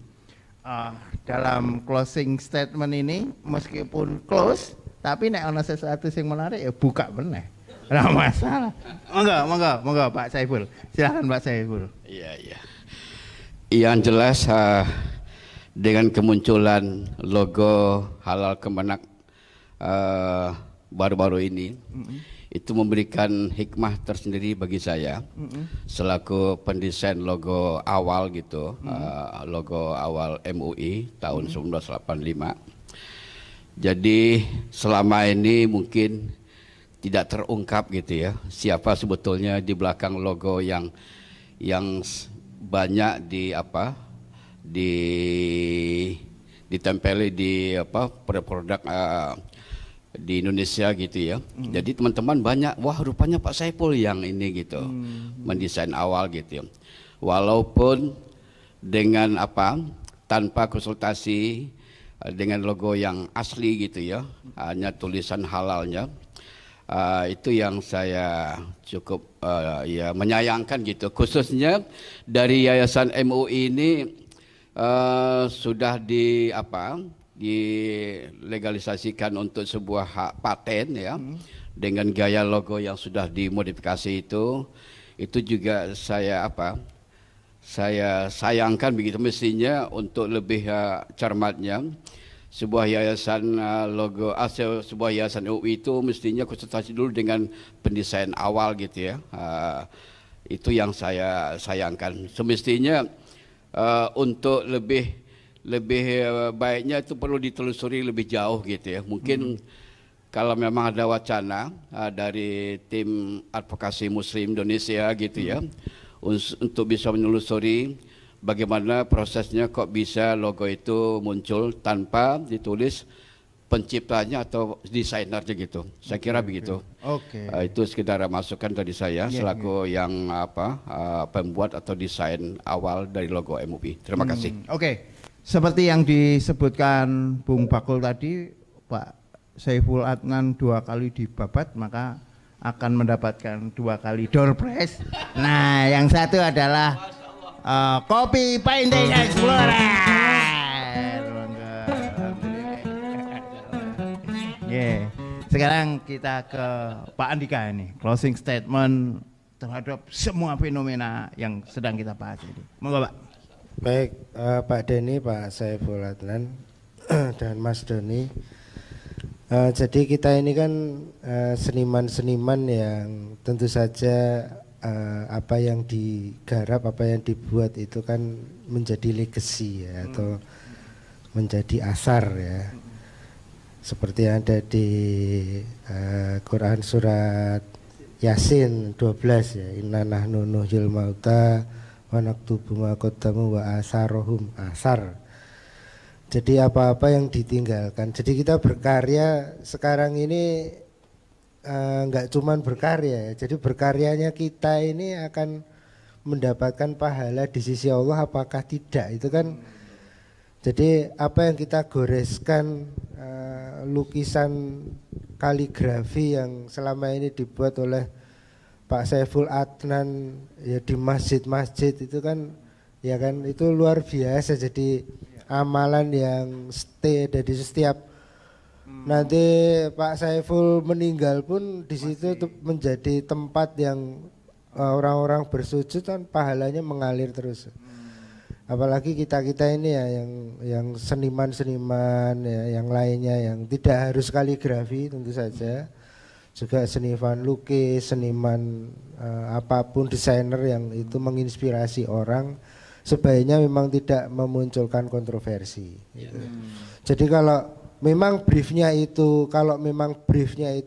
Dalam closing statement ini meskipun close, tapi nek ana sesuatu yang menarik ya buka bener. Ora masalah. Monggo Pak Saiful. Silakan Pak Saiful. Iya. Yang jelas dengan kemunculan logo Halal Kemenak baru-baru ini, itu memberikan hikmah tersendiri bagi saya selaku pendesain logo awal gitu, logo awal MUI tahun 1985. Jadi selama ini mungkin tidak terungkap gitu ya, siapa sebetulnya di belakang logo yang banyak ditempeli di produk di Indonesia gitu ya. Jadi teman-teman banyak, wah rupanya Pak Saiful yang ini gitu, mendesain awal gitu ya. Walaupun dengan tanpa konsultasi dengan logo yang asli gitu ya, hanya tulisan halalnya. Itu yang saya cukup ya menyayangkan gitu, khususnya dari Yayasan MUI ini sudah dilegalisasikan untuk sebuah hak paten ya, dengan gaya logo yang sudah dimodifikasi itu juga saya sayangkan begitu. Mestinya untuk lebih cermatnya sebuah yayasan sebuah yayasan UI itu mestinya konsultasi dulu dengan pendesain awal gitu ya. Itu yang saya sayangkan. Semestinya untuk lebih baiknya itu perlu ditelusuri lebih jauh gitu ya. Mungkin kalau memang ada wacana dari tim advokasi Muslim Indonesia gitu ya, untuk bisa menelusuri bagaimana prosesnya kok bisa logo itu muncul tanpa ditulis penciptanya atau desainernya gitu. Saya kira begitu. Itu sekedar masukan dari saya selaku yang pembuat atau desain awal dari logo MUI. Terima kasih. Seperti yang disebutkan Bung Bakul tadi, Pak Saiful Adnan 2 kali dibabat maka akan mendapatkan 2 kali door prize. Nah, yang satu adalah kopi Painting Explorer. Sekarang kita ke Pak Andika ini, closing statement terhadap semua fenomena yang sedang kita bahas ini. Monggo Pak. Baik, Pak Denny, Pak Saiful Adnan dan Mas Doni. Jadi kita ini kan seniman-seniman yang tentu saja apa yang digarap, apa yang dibuat itu kan menjadi legacy ya, atau menjadi asar ya. Seperti yang ada di Quran surat Yasin 12 ya, inna nahnu nuhyil mauta wa naktubu ma qaddamu wa asarohum asar. Jadi apa-apa yang ditinggalkan. Jadi kita berkarya sekarang ini enggak cuman berkarya ya. Jadi berkaryanya kita ini akan mendapatkan pahala di sisi Allah apakah tidak, itu kan. Jadi apa yang kita goreskan, lukisan kaligrafi yang selama ini dibuat oleh Pak Saiful Adnan ya di masjid-masjid itu kan, ya kan, itu luar biasa. Jadi amalan yang stay dari setiap Nanti Pak Saiful meninggal pun di situ menjadi tempat yang orang-orang bersujud kan pahalanya mengalir terus. Apalagi kita ini ya yang seniman-seniman ya, yang lainnya yang tidak harus kaligrafi tentu saja, juga seniman lukis, seniman apapun, desainer yang itu menginspirasi orang, sebaiknya memang tidak memunculkan kontroversi. Gitu. Jadi kalau memang briefnya itu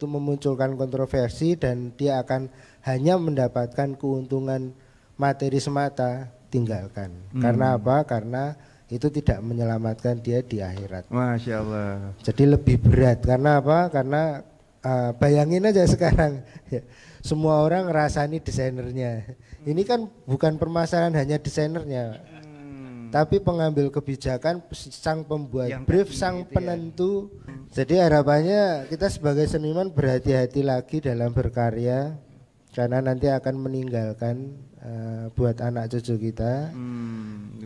memunculkan kontroversi dan dia akan hanya mendapatkan keuntungan materi semata, tinggalkan. Karena apa? Karena itu tidak menyelamatkan dia di akhirat. Masya Allah. Jadi lebih berat. Karena apa? Karena bayangin aja sekarang ya, semua orang ngerasani desainernya. Ini kan bukan permasalahan hanya desainernya, tapi pengambil kebijakan, sang pembuat yang brief, sang penentu. Jadi harapannya kita sebagai seniman berhati-hati lagi dalam berkarya, karena nanti akan meninggalkan buat anak cucu kita.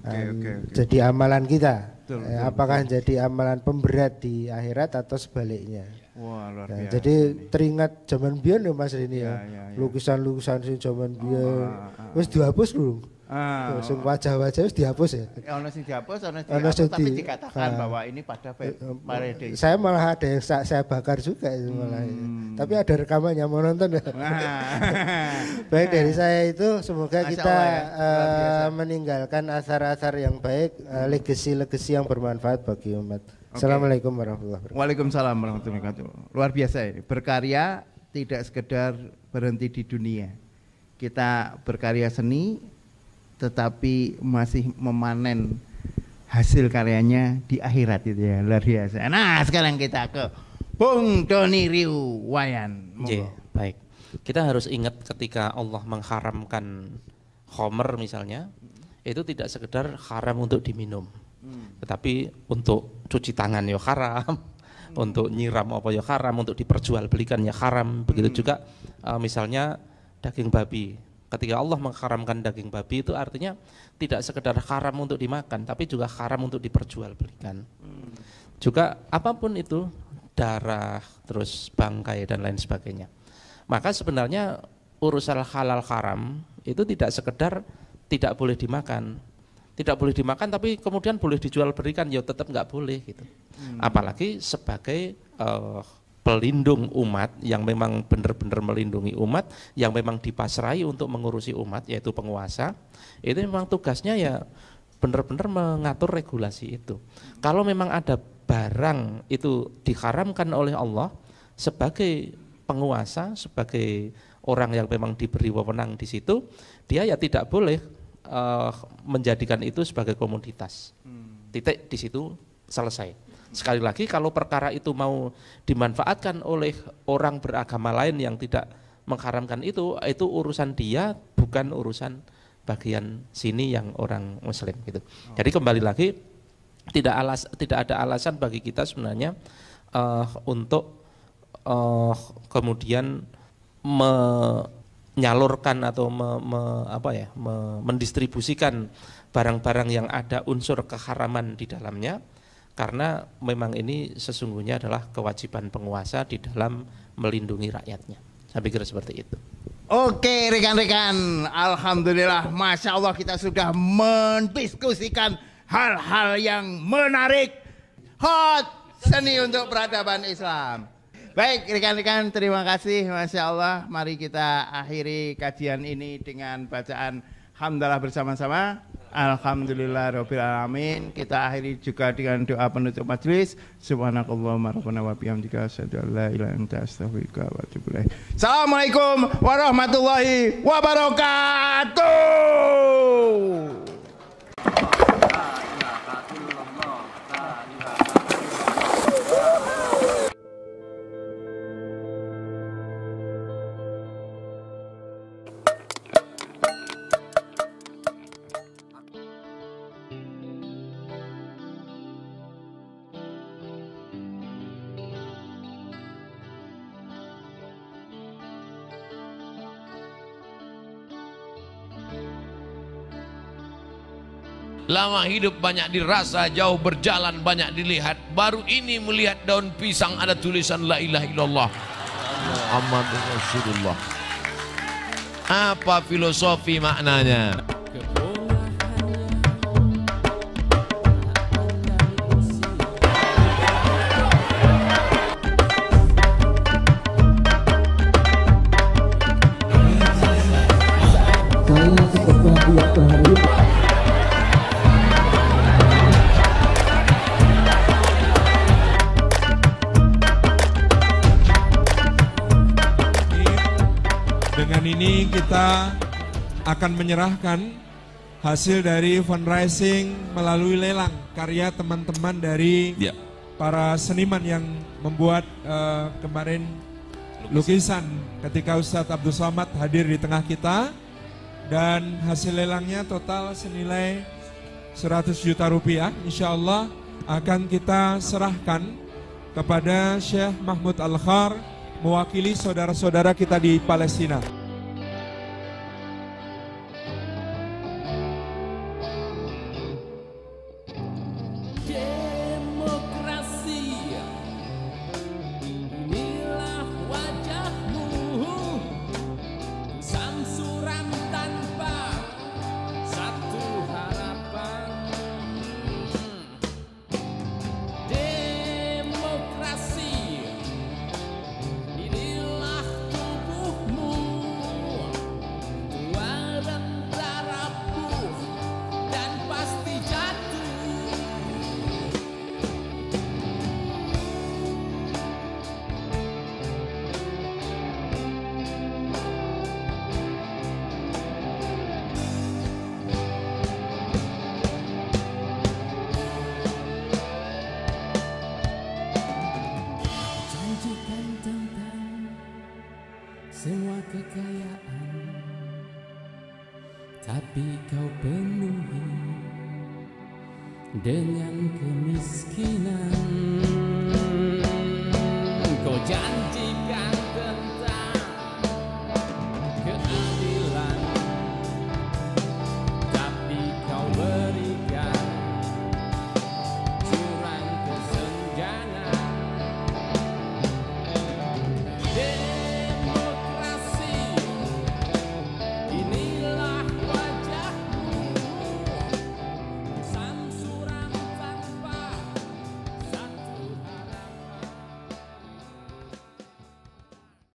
Okay. Jadi amalan kita, betul, apakah jadi amalan pemberat di akhirat atau sebaliknya. Wah, luar biasa. Jadi teringat zaman biyen ya Mas Rini ya. Lukisan-lukisan sing zaman biyen wis dihapus belum? Langsung wajah-wajah wis dihapus ya. Ono sing dihapus, ono dihapus, tapi dikatakan bahwa ini pada parade. Saya malah ada yang saya bakar juga itu malah. Tapi ada rekamannya, mau nonton ya. Baik, dari saya itu semoga kita meninggalkan asar-asar yang baik, legasi-legasi yang bermanfaat bagi umat. Assalamualaikum warahmatullahi wabarakatuh. Waalaikumsalam warahmatullahi wabarakatuh. Luar biasa ini. Berkarya tidak sekedar berhenti di dunia. Kita berkarya seni tetapi masih memanen hasil karyanya di akhirat itu ya, luar biasa. Nah, sekarang kita ke Bung Doni Riu Wayan. Baik. Kita harus ingat ketika Allah mengharamkan khamr misalnya, itu tidak sekedar haram untuk diminum. Tetapi untuk cuci tangan ya haram, untuk nyiram apa ya haram, untuk diperjualbelikan ya haram. Begitu juga misalnya daging babi. Ketika Allah mengharamkan daging babi itu artinya tidak sekedar haram untuk dimakan, tapi juga haram untuk diperjualbelikan. Juga apapun itu, darah, terus bangkai dan lain sebagainya. Maka sebenarnya urusan halal haram itu tidak sekedar tidak boleh dimakan. Tidak boleh dimakan tapi kemudian boleh dijual belikan, ya tetap nggak boleh gitu. Apalagi sebagai pelindung umat yang memang benar-benar melindungi umat, yang memang dipasrai untuk mengurusi umat, yaitu penguasa, itu memang tugasnya ya benar-benar mengatur regulasi itu. Kalau memang ada barang itu diharamkan oleh Allah, sebagai penguasa, sebagai orang yang memang diberi wewenang di situ, dia ya tidak boleh menjadikan itu sebagai komoditas. Titik di situ selesai. Sekali lagi kalau perkara itu mau dimanfaatkan oleh orang beragama lain yang tidak mengharamkan itu urusan dia, bukan urusan bagian sini yang orang muslim gitu. Jadi kembali lagi tidak ada alasan bagi kita sebenarnya untuk kemudian menyalurkan atau mendistribusikan barang-barang yang ada unsur keharaman di dalamnya. Karena memang ini sesungguhnya adalah kewajiban penguasa di dalam melindungi rakyatnya. Saya pikir seperti itu. Oke rekan-rekan, alhamdulillah, Masya Allah kita sudah mendiskusikan hal-hal yang menarik, hot, seni untuk peradaban Islam. Baik rekan-rekan, terima kasih, Masya Allah. Mari kita akhiri kajian ini dengan bacaan hamdalah bersama-sama. Alhamdulillahirabbil alamin. Kita akhiri juga dengan doa penutup majelis. Subhanakallahumma rabbana wa bihamdika asyhadu an la ilaha illa anta astaghfiruka wa atubu ilaik. Assalamualaikum warahmatullahi wabarakatuh. Lama hidup banyak dirasa, jauh berjalan banyak dilihat. Baru ini melihat daun pisang ada tulisan la ilaha illallah Muhammadur Rasulullah. Apa filosofi maknanya? Dengan ini kita akan menyerahkan hasil dari fundraising melalui lelang karya teman-teman dari para seniman yang membuat kemarin lukisan ketika Ustadz Abdul Somad hadir di tengah kita, dan hasil lelangnya total senilai 100 juta rupiah. Insya Allah akan kita serahkan kepada Syekh Mahmud Al-Khar mewakili saudara-saudara kita di Palestina. Semua kekayaan, tapi kau penuhi dengan kemiskinan. Kau janjikan